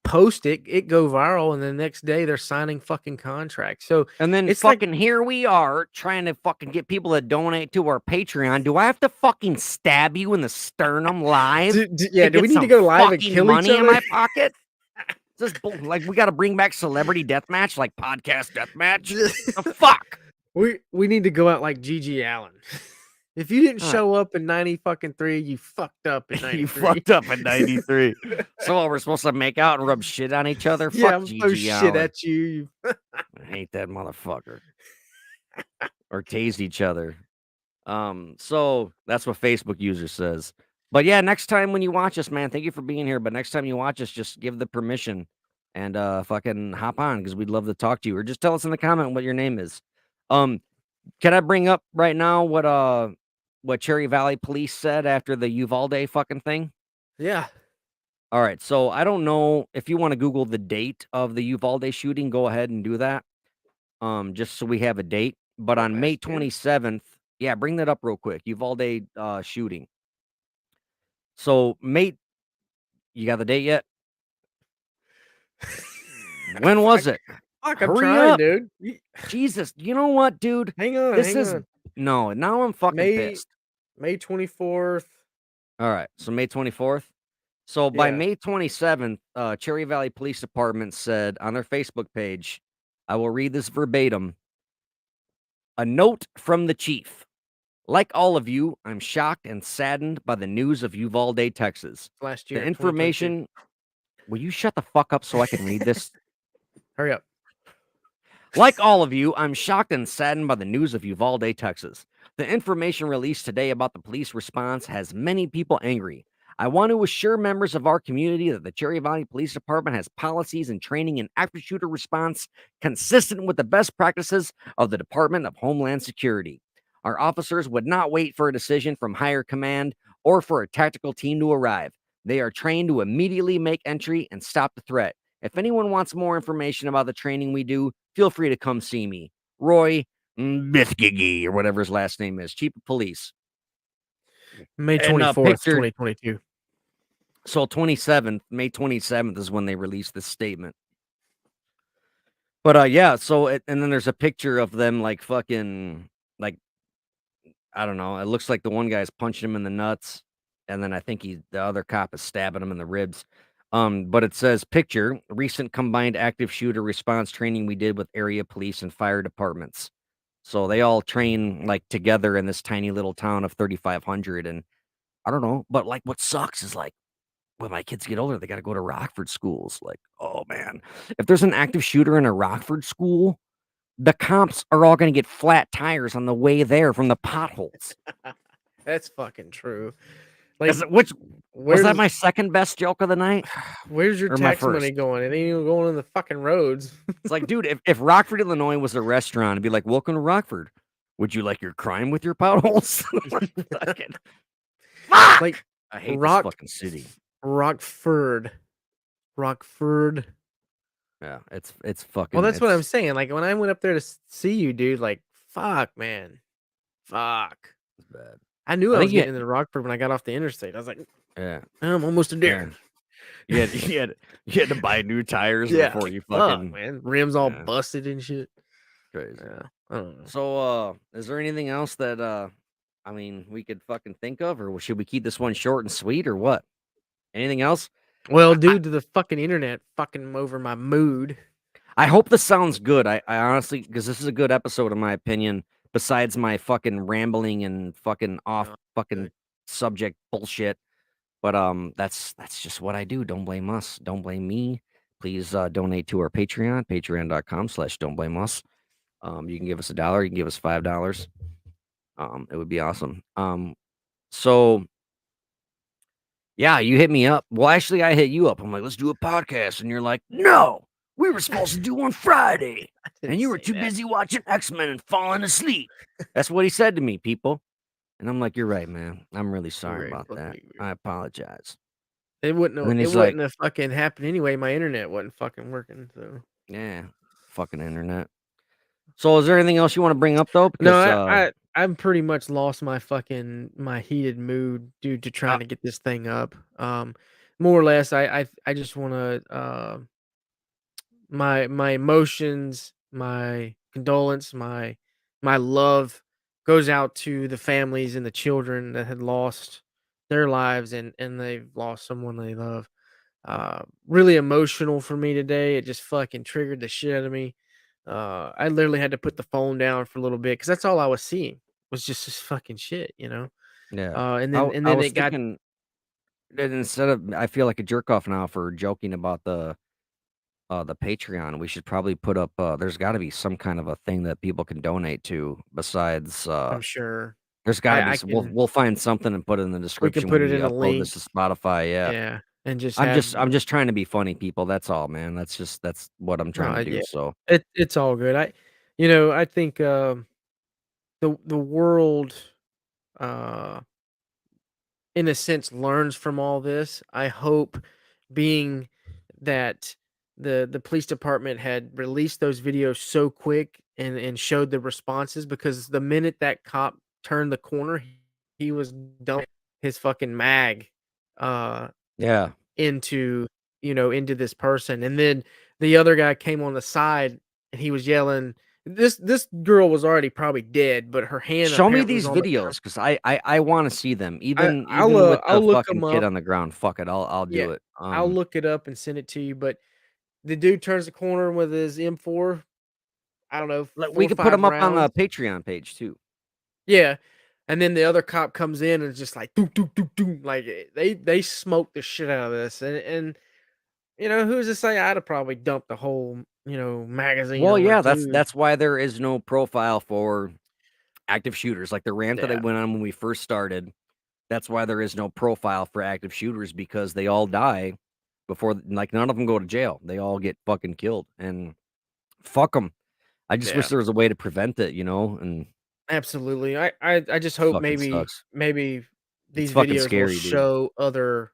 post it go viral, and the next day they're signing fucking contracts. So And then it's like, fucking here we are trying to fucking get people to donate to our Patreon. Do I have to fucking stab you in the sternum live to do we get need to some go live and fucking kill each money in other? my pocket? Like we got to bring back celebrity deathmatch, like podcast deathmatch. The fuck? We need to go out like Gigi Allen. If you didn't Uh, show up in 90 fucking 3, you fucked up in You 93. fucked up in 93. So we're supposed to make out and rub shit on each other? Yeah, Fuck I'm throw Gigi shit Allen. at you. I hate that motherfucker. Or tase each other. So that's what Facebook user says. But yeah, next time when you watch us, man, thank you for being here. But next time you watch us, just give the permission and fucking hop on because we'd love to talk to you. Or just tell us in the comment what your name is. Um, can I bring up right now what Cherry Valley Police said after the Uvalde fucking thing? Yeah. All right, so I don't know if you want to Google the date of the Uvalde shooting, go ahead and do that. Just so we have a date. But on May Dumbass kid. 27th, yeah, bring that up real quick. Uvalde shooting. So you got the date yet? When was it? Fuck, I'm Hurry trying, up. dude. Jesus, you know what, dude? Hang on, This hang is on. no, now I'm fucking May pissed. May 24th. All right, so May 24th. So by Yeah. May 27th, Cherry Valley Police Department said on their Facebook page, I will read this verbatim. A note from the chief. Like all of you, I'm shocked and saddened by the news of Uvalde, Texas. Last The year, 2022. information. Will you shut the fuck up so I can read this? Hurry up. Like all of you, I'm shocked and saddened by the news of Uvalde, Texas. The information released today about the police response has many people angry. I want to assure members of our community that the Cherry Valley Police Department has policies and training in active shooter response consistent with the best practices of the Department of Homeland Security. Our officers would not wait for a decision from higher command or for a tactical team to arrive. They are trained to immediately make entry and stop the threat. If anyone wants more information about the training we do, feel free to come see me. Roy Bithgigi, or whatever his last name is, Chief of Police. May And 24th, 2022. So May 27th is when they released this statement. But yeah, and then there's a picture of them like fucking, like, I don't know. It looks like the one guy's punching him in the nuts. And then I think the other cop is stabbing him in the ribs. But it says picture recent combined active shooter response training we did with area police and fire departments. So they all train like together in this tiny little town of 3,500. And I don't know, but like what sucks is like when my kids get older, they got to go to Rockford schools. Like, oh man, if there's an active shooter in a Rockford school, the cops are all going to get flat tires on the way there from the potholes. That's fucking true. Like, Was where's that my second best joke of the night? where's your Or my tax money first? going? It ain't even going on the fucking roads. It's like, dude, if Rockford, Illinois was a restaurant, it'd be like, welcome to Rockford. Would you like your crime with your potholes? Fucking, fuck! Like, I hate this fucking city. Rockford. Yeah, it's Well, fucking that's what I'm it's saying. Like when I went up there to see you, dude. Like, fuck, man, fuck. bad. I knew I I think was getting into Rockford when I got off the interstate. I was like, yeah, I'm almost yeah. there. You had to buy new tires Yeah, before like, you fuck, fucking man. Rims all yeah, busted and shit. crazy. Yeah, I don't know. So, is there anything else that I mean, we could fucking think of, or should we keep this one short and sweet, or what? Anything else? Well, I due to the fucking internet fucking over my mood. I hope this sounds good. I honestly, because this is a good episode in my opinion. Besides my fucking rambling and fucking off No, fucking good. subject bullshit. But that's just what I do. Don't blame us. Don't blame me. Please donate to our Patreon, patreon.com/don't blame us. You can give us $1, you can give us $5. It would be awesome. So yeah, you hit me up. Well, actually, I hit you up. I'm like, let's do a podcast. And you're like, no, we were supposed to do one Friday. I didn't And you were say too that. busy watching X-Men and falling asleep. That's what he said to me, people. And I'm like, you're right, man. I'm really sorry Right, about fuck that. me, I apologize. It wouldn't And have then it he's like, wouldn't have fucking happened anyway. My internet wasn't fucking working, so yeah, fucking internet. So is there anything else you want to bring up though? no, Because I've pretty much lost my heated mood due to uh, trying to get this thing up. More or less, I just want to my emotions, my condolence, my love goes out to the families and the children that had lost their lives and they've lost someone they love. Really emotional for me today. It just fucking triggered the shit out of me. I literally had to put the phone down for a little bit because that's all I was seeing was just this fucking shit, you know. yeah, And I then and I then was it got thinking that instead of I feel like a jerk off now for joking about the Patreon, we should probably put up, there's gotta be some kind of a thing that people can donate to besides, I'm sure there's gotta be I some we'll can we'll find something and put it in the we can description put when it we in a upload this link, to Spotify, yeah. yeah, and just I'm have just I'm just trying to be funny, people, that's all, man. That's what I'm trying no, to yeah, do, so it's all good. I think the world uh in a sense learns from all this. I hope being that the police department had released those videos so quick and showed the responses because the minute that cop turned the corner, he was dumping his fucking mag uh yeah. into into this person and then the other guy came on the side and he was yelling this girl was already probably dead but her hand Show me apparently was these on the videos because I wanna see them, I even I'll even with the I'll look fucking them kid up. on the ground, fuck it, I'll Yeah, do it, I'll look it up and send it to you. But the dude turns the corner with his M4. I don't know, like, we four or could put five them up on the rounds. Patreon page too. Yeah, and then the other cop comes in and is just like doom doom doom doom. Like they smoked the shit out of this. And who's to say I'd have probably dumped the whole magazine Well, on her yeah, too. that's why there is no profile for active shooters, like the rant that I Yeah, went on when we first started, that's why there is no profile for active shooters because they all die before like, none of them go to jail, they all get fucking killed, and fuck them. I just wish yeah. there was a way to prevent it, and Absolutely. I just hope fucking maybe sucks. It's these fucking videos will scary, dude. show other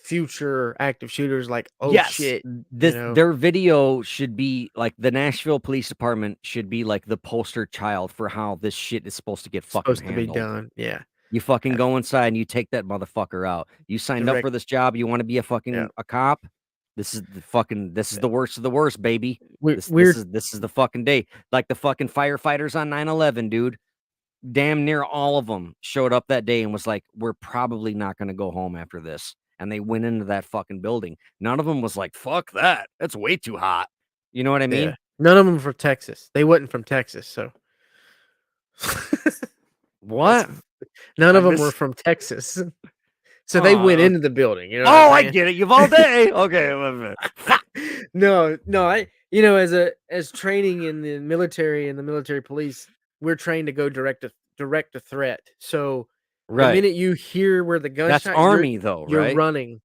future active shooters like, "Oh Yes, shit," their video should be like the Nashville Police Department should be like the poster child for how this shit is supposed to get fucking supposed to be handled. done. Yeah. You fucking Abs go inside and you take that motherfucker out. You signed up direct for this job, you wanna be yeah. a cop? This is Yeah. the worst of the worst, baby. We're This this we're is this is the fucking day. Like the fucking firefighters on 9/11, dude. Damn near all of them showed up that day and was like, "We're probably not gonna go home after this." And they went into that fucking building. None of them was like, "Fuck that. That's way too hot." You know what I yeah. mean? None of them from Texas. They wasn't from Texas, so that's What? none I of them were miss from Texas. So they went Aw, into the building, you know what I'm oh, I saying? get it. Uvalde. Okay, wait a minute. Fuck. No, no, as training in the military police, we're trained to go direct a threat. So the Right. minute you hear where the That's gunshot, Army though, you're right? running.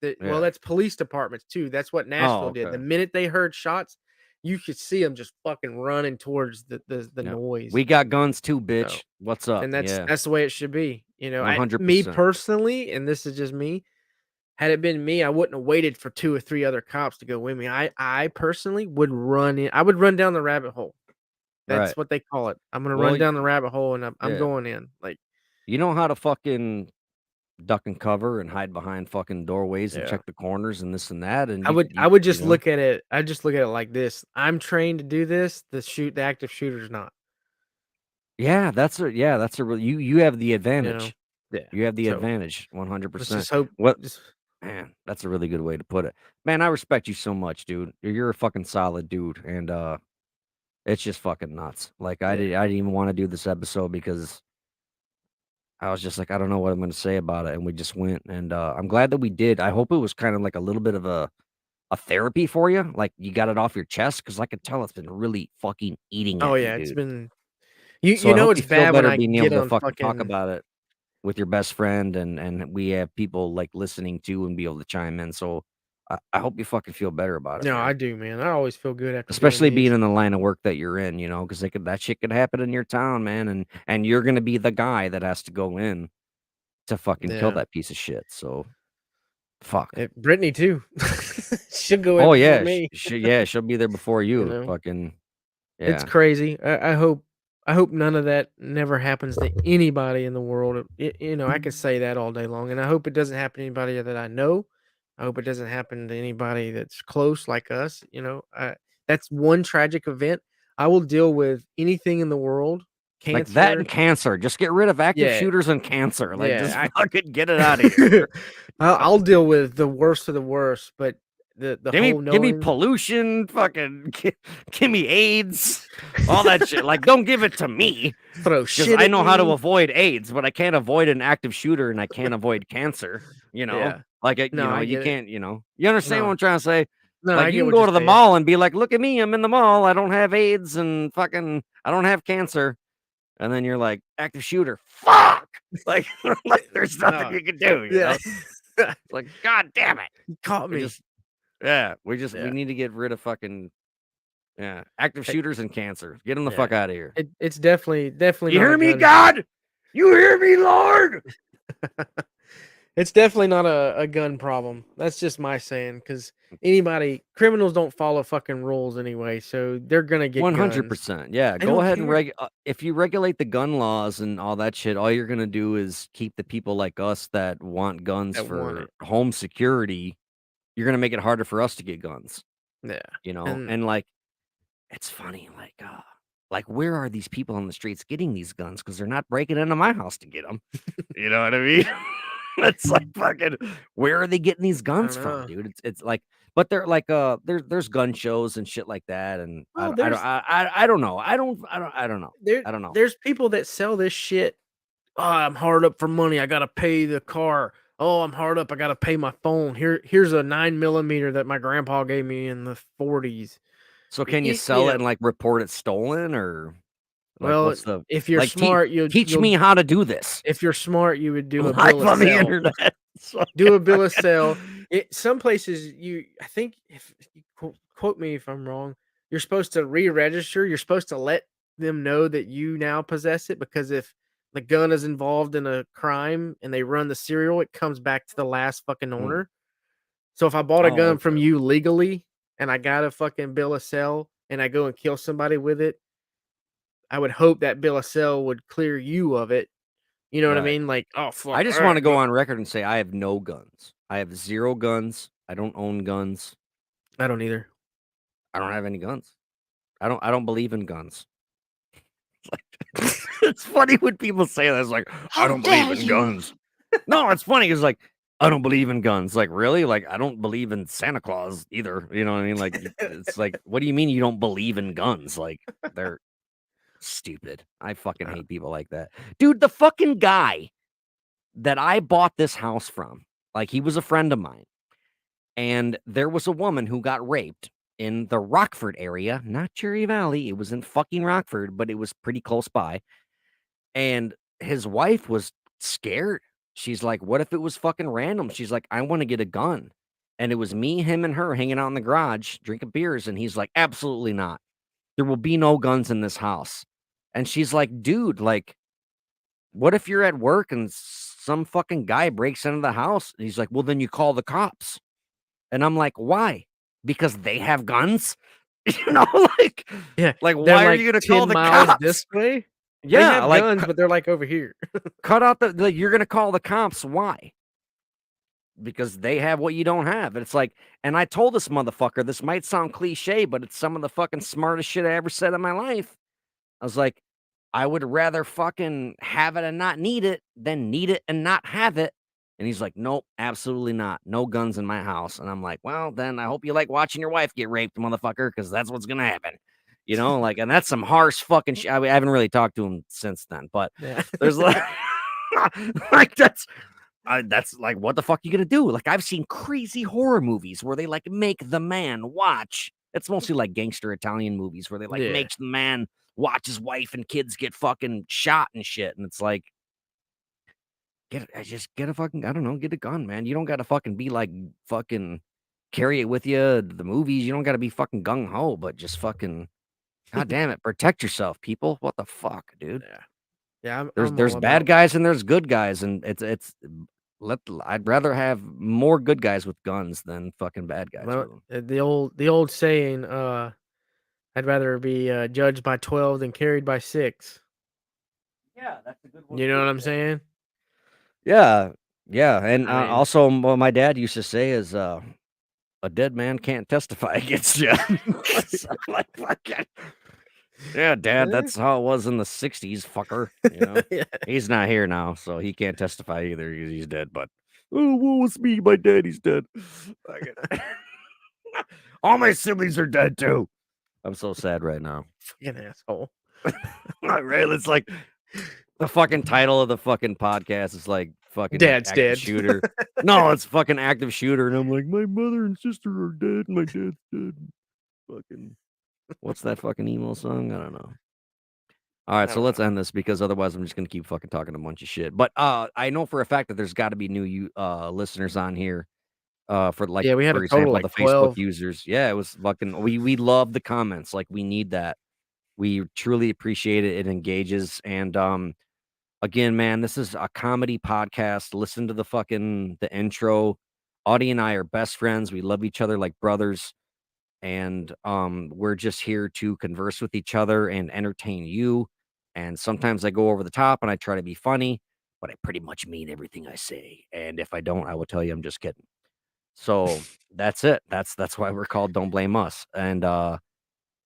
Well, Yeah. that's police departments too. That's what Oh, Nashville did. The okay. minute they heard shots, you could see them just fucking running towards the Yeah. noise. We got guns too, So, bitch. What's up? and Yeah. that's the way it should be. I me 100%. personally, and this is just me. Had it been me, I wouldn't have waited for 2 or 3 other cops to go with me. I personally would run in. I would run down the rabbit hole. Right. That's what they call it. I'm gonna Well, run down the rabbit hole, and I'm yeah. going in. Like, You know how to fucking duck and cover and hide behind fucking doorways and yeah. check the corners and this and that, and I would just look at it. I just look at it like this. I'm trained to do this. The active shooter's not. yeah, that's a real you have the You know. advantage. Yeah. You have the So advantage let's 100%. just hope. What Just man, that's a really good way to put it. Man, I respect you so much, dude. You're a fucking solid dude, and it's just fucking nuts. Like yeah. I didn't even want to do this episode because I was just like, I don't know what I'm gonna say about it, and we just went, and I'm glad that we did. I hope it was kind of like a little bit of a therapy for you, like you got it off your chest, because I could tell it's been really fucking eating Oh at you, yeah. It's dude. been. So You I know hope it's you feel bad when better I being able get to on fucking talk fucking. about it with your best friend, and we have people like listening to and be able to chime in. So I hope you fucking feel better about it, No, I man. do, man. I always feel good after doing Especially being these. in the line of work that you're in, because that shit could happen in your town, man, and you're gonna be the guy that has to go in to fucking kill Yeah. that piece of shit. So fuck. Brittany too. She'll go in Oh before yeah, me. she'll be there before You you. know. Fucking It's yeah. crazy. I hope none of that never happens to anybody in the world. I could say that all day long, and I hope it doesn't happen to anybody that I know. I hope it doesn't happen to anybody that's close like us. That's one tragic event. I will deal with anything in the world. Like that Cancer. and cancer. Just get rid of active Yeah, shooters and cancer. Like just yeah. fucking get it out of here. I'll deal with the worst of the worst, but the whole Give me knowing. pollution, fucking give me AIDS, all that shit. Like, don't give it to me Throw because shit I at know how to me. avoid AIDS, but I can't avoid an active shooter and I can't avoid cancer. Yeah. Like No, I you get it. can't. You understand what No, I'm trying to say? no, Like, I you get can what go you're to the saying. mall and be like, "Look at me, I'm in the mall. I don't have AIDS and fucking I don't have cancer." And then you're like, "Active shooter, fuck!" Like, like there's nothing No. you can do. Yeah. It's like, God damn it. You caught We me. just Yeah, we Yeah. need to get rid of fucking active It shooters and cancer. Get them the yeah. fuck out of here. It's definitely You not a hear me, gun. God? You hear me, Lord? It's definitely not a gun problem. That's just my saying, because criminals don't follow fucking rules anyway, so they're gonna get guns. 100%. Yeah, They go don't ahead and care. if you regulate the gun laws and all that shit, all you're gonna do is keep the people like us that want guns That want for it. home security. You're gonna make it harder for us to get guns. Yeah. And And like it's funny, like where are these people on the streets getting these guns? Because they're not breaking into my house to get them. You know what I mean? It's like fucking where are they getting these I don't guns from, know. dude? It's like, but they're like there's gun shows and shit like that, and Well, I don't know. I don't know. there's people that sell this shit. "Oh, I'm hard up for money. I gotta pay the car. Oh, I'm hard up. I gotta pay my phone. Here's a 9mm that my grandpa gave me in the 40s." So can you sell it and like report it stolen or like Well, what's the if you're like smart, teach me how to do this if you're smart, you would do a bill live of on the sale. internet? So Do a bill of sale. Some places I think if you quote me if I'm wrong, you're supposed to re-register. You're supposed to let them know that you now possess it, because if the gun is involved in a crime and they run the serial, it comes back to the last fucking Mm. owner. So if I bought a Oh, gun okay. from you legally and I got a fucking bill of sale and I go and kill somebody with it, I would hope that bill of sale would clear you of it. You know what I Right. mean? Like, oh I fuck, all just want right, to go on record and say I have no guns. I have 0 guns. I don't own guns. I don't either. I don't have any guns. I don't believe in guns. It's funny when people say that. It's like, I How don't believe dare in you? guns. No, it's funny. It's like, I don't believe in guns. Like, really? Like, I don't believe in Santa Claus either. You know what I mean? Like, it's like, what do you mean you don't believe in guns? Like, they're stupid. I fucking Uh, hate people like that. Dude, the fucking guy that I bought this house from, like, he was a friend of mine. And there was a woman who got raped in the Rockford area, not Cherry Valley. It was in fucking Rockford, but it was pretty close by. And his wife was scared. She's like, "What if it was fucking random?" She's like, "I want to get a gun." And it was me, him, and her hanging out in the garage drinking beers. And he's like, "Absolutely not. There will be no guns in this house." And she's like, "Dude, like, what if you're at work and some fucking guy breaks into the house. And he's like, well, then you call the cops. And I'm like, why? Because they have guns? You know, Yeah, like they're why are like you gonna call 10 the miles cops? this way. They Yeah, have guns, but they're like over here. cut out the you're gonna call the cops. Why? Because they have what you don't have. And it's like, and I told this motherfucker, this might sound cliche, but it's some of the fucking smartest shit I ever said in my life. I was like, I would rather fucking have it and not need it than need it and not have it. And he's like, nope, absolutely not. No guns in my house. And I'm like, well, then I hope you like watching your wife get raped, motherfucker, because that's what's gonna happen. You know, like, and that's some harsh fucking shit. I haven't really talked to him since then, but Yeah. there's like, like that's like, what the fuck you gonna do? Like, I've seen crazy horror movies where they like make the man watch. It's mostly like gangster Italian movies where they like Yeah. make the man watch his wife and kids get fucking shot and shit. And it's like, just get a fucking, I don't know, get a gun, man. You don't gotta fucking be like fucking carry it with you to the movies. You don't gotta be fucking gung ho, but just fucking, god damn it, protect yourself, people. What the fuck, dude? Yeah. Yeah, There's I'm there's all bad about guys and there's good guys, and I'd rather have more good guys with guns than fucking bad guys well, with them. the old saying, I'd rather be judged by 12 than carried by 6. Yeah, that's a good one You know too. what I'm saying? Yeah, yeah, and I mean, also what my dad used to say is, a dead man can't testify against you. So I'm like, fucking, yeah, Dad, eh, that's how it was in the '60s, fucker. You know, yeah. he's not here now, so he can't testify either. He's dead. But oh, woe is me, my daddy's dead. Fucking- All my siblings are dead too. I'm so sad right now. Fucking asshole. Right? It's like the fucking title of the fucking podcast is like fucking Dad's active dead. shooter. No, it's fucking active shooter, and I'm like, my mother and sister are dead. My dad's dead. Fucking, what's that fucking emo song? I don't know. All right, I so don't let's know. end this because otherwise I'm just gonna keep fucking talking a bunch of shit. But I know for a fact that there's got to be new listeners on here. Yeah, we had For a total example, like the Facebook 12. users. Yeah, it was fucking. We love the comments. Like we need that. We truly appreciate it. It engages. And again, man, this is a comedy podcast. Listen to the intro. Audie and I are best friends. We love each other like brothers. And we're just here to converse with each other and entertain you. And sometimes I go over the top and I try to be funny, but I pretty much mean everything I say. And if I don't, I will tell you I'm just kidding. So that's it. That's why we're called Don't Blame Us. And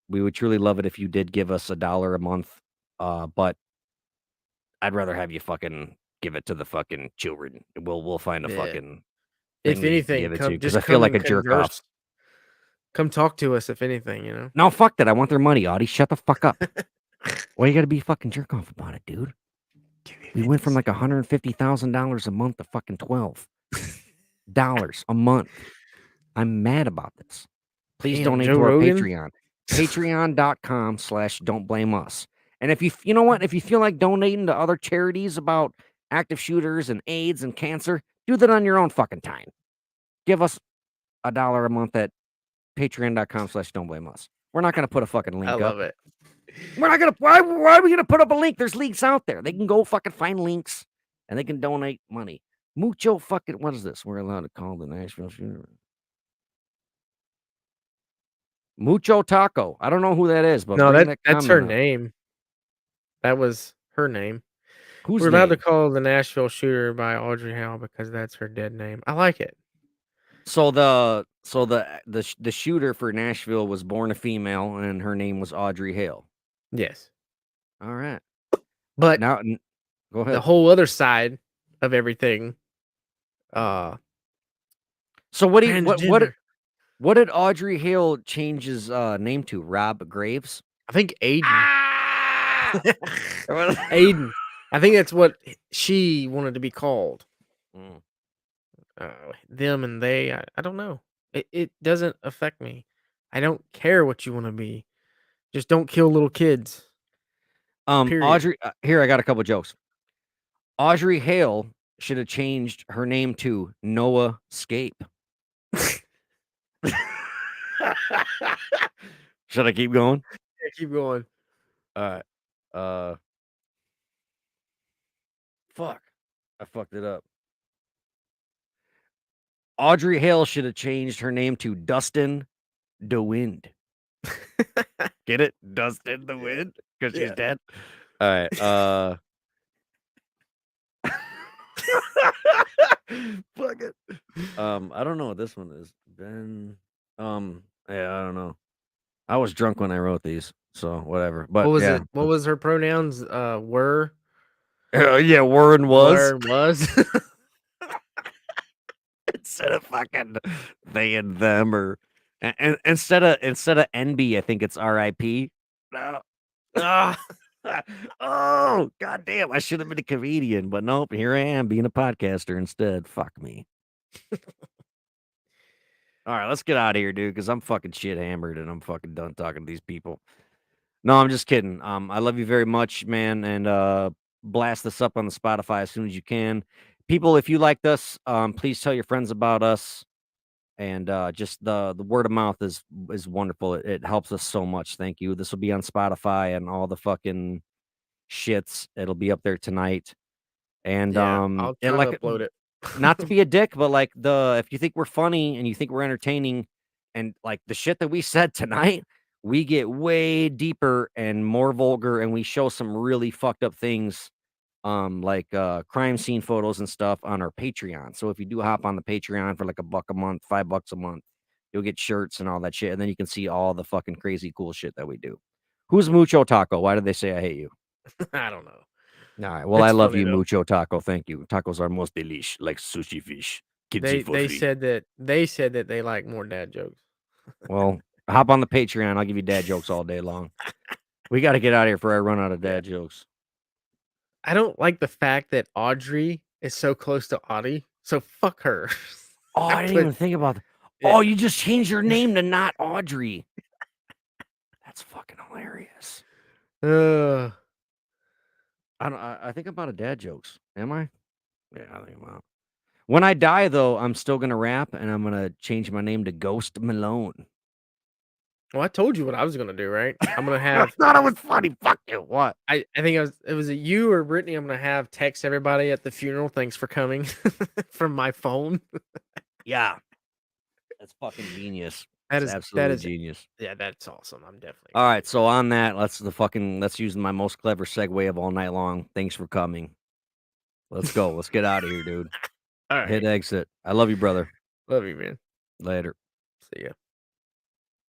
we would truly love it if you did give us $1 a month. But I'd rather have you fucking give it to the fucking children. We'll find a Yeah. fucking thing If to anything, give it to because just I feel come like and a jerk off. converse. Come talk to us if anything, you know. No, fuck that. I want their money, Audie. Shut the fuck up. Why you gotta be fucking jerk off about it, dude? Give me We 50 went from like cents. $150,000 a month to fucking $12 a month. I'm mad about this. Please Damn, donate Joe to our Rogan. Patreon. Patreon.com/don't blame us. And if you know what, if you feel like donating to other charities about active shooters and AIDS and cancer, do that on your own fucking time. Give us $1 a month at patreon.com/don't blame us. We're not gonna put a fucking I link up. love it. We're not gonna why are we gonna put up a link? There's links out there. They can go fucking find links and they can donate money. Mucho fucking what is this? We're allowed to call the Nashville shooter. Mucho Taco. I don't know who that is, but No, bring that that's her comment up. name. That was her name. Whose We're allowed to name? call the Nashville Shooter by Audrey Hale because that's her dead name. I like it. So the shooter for Nashville was born a female and her name was Audrey Hale. Yes. All right. But Now go the ahead. whole other side of everything, So what transgender. did Audrey Hale change his name to? Rob Graves? I think Aiden. Ah! Aiden. I think that's what she wanted to be called. Mm. Them and they. I don't know. It doesn't affect me. I don't care what you want to be. Just don't kill little kids. Period. Audrey here I got a couple jokes. Audrey Hale should have changed her name to Noah Scape. Should I keep going? Yeah, keep going. All right. Fuck. I fucked it up. Audrey Hale should have changed her name to Dustin DeWind. Get it? Dustin DeWind? Because she's dead. All right. Fuck it. I don't know what this one is. Ben. Yeah, I don't know. I was drunk when I wrote these, so whatever. But What was yeah. it? What was her pronouns? Were. Yeah, Warren was. Were was. Instead of fucking they and them, or and instead of NB, I think it's RIP. No. Ah. Oh, goddamn. I should have been a comedian, but nope, here I am being a podcaster instead. Fuck me. All right, let's get out of here, dude, because I'm fucking shit hammered and I'm fucking done talking to these people. No, I'm just kidding. I love you very much, man, and blast this up on the Spotify as soon as you can. People, if you liked us, please tell your friends about us. And just the word of mouth is wonderful. It helps us so much. Thank you. This will be on Spotify and all the fucking shits. It'll be up there tonight. And I'll try to upload it. Not to be a dick, but like if you think we're funny and you think we're entertaining, and like the shit that we said tonight, we get way deeper and more vulgar, and we show some really fucked up things, like crime scene photos and stuff on our Patreon. So if you do hop on the Patreon for like $1 a month, $5 a month, you'll get shirts and all that shit, and then you can see all the fucking crazy cool shit that we do. Who's Mucho Taco? Why did they say I hate you? I don't know. All right. Well, It's I love funny, you, though. Mucho Taco. Thank you. Tacos are most delish, like sushi fish. They said that they like more dad jokes. Well, hop on the Patreon. I'll give you dad jokes all day long. We got to get out of here before I run out of dad jokes. I don't like the fact that Audrey is so close to Audie. So fuck her. Oh, I didn't even think about that. Yeah. Oh, you just changed your name to not Audrey. That's fucking hilarious. I think I'm out of dad jokes. Am I? Yeah, I think I'm out. When I die, though, I'm still gonna rap, and I'm gonna change my name to Ghost Malone. Well, I told you what I was gonna do, right? I'm gonna I have. thought it was funny. Fuck you. What? I think it was you or Brittany. I'm gonna have text everybody at the funeral. Thanks for coming from my phone. Yeah, that's fucking genius. That It's is absolutely genius. Yeah, that's awesome. I'm definitely. All right, so on that, let's use my most clever segue of all night long. Thanks for coming. Let's go. Let's get out of here, dude. All right. Hit exit. I love you, brother. Love you, man. Later. See ya.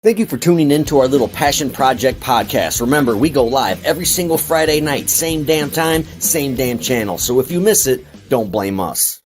Thank you for tuning in to our little Passion Project podcast. Remember, we go live every single Friday night, same damn time, same damn channel. So if you miss it, don't blame us.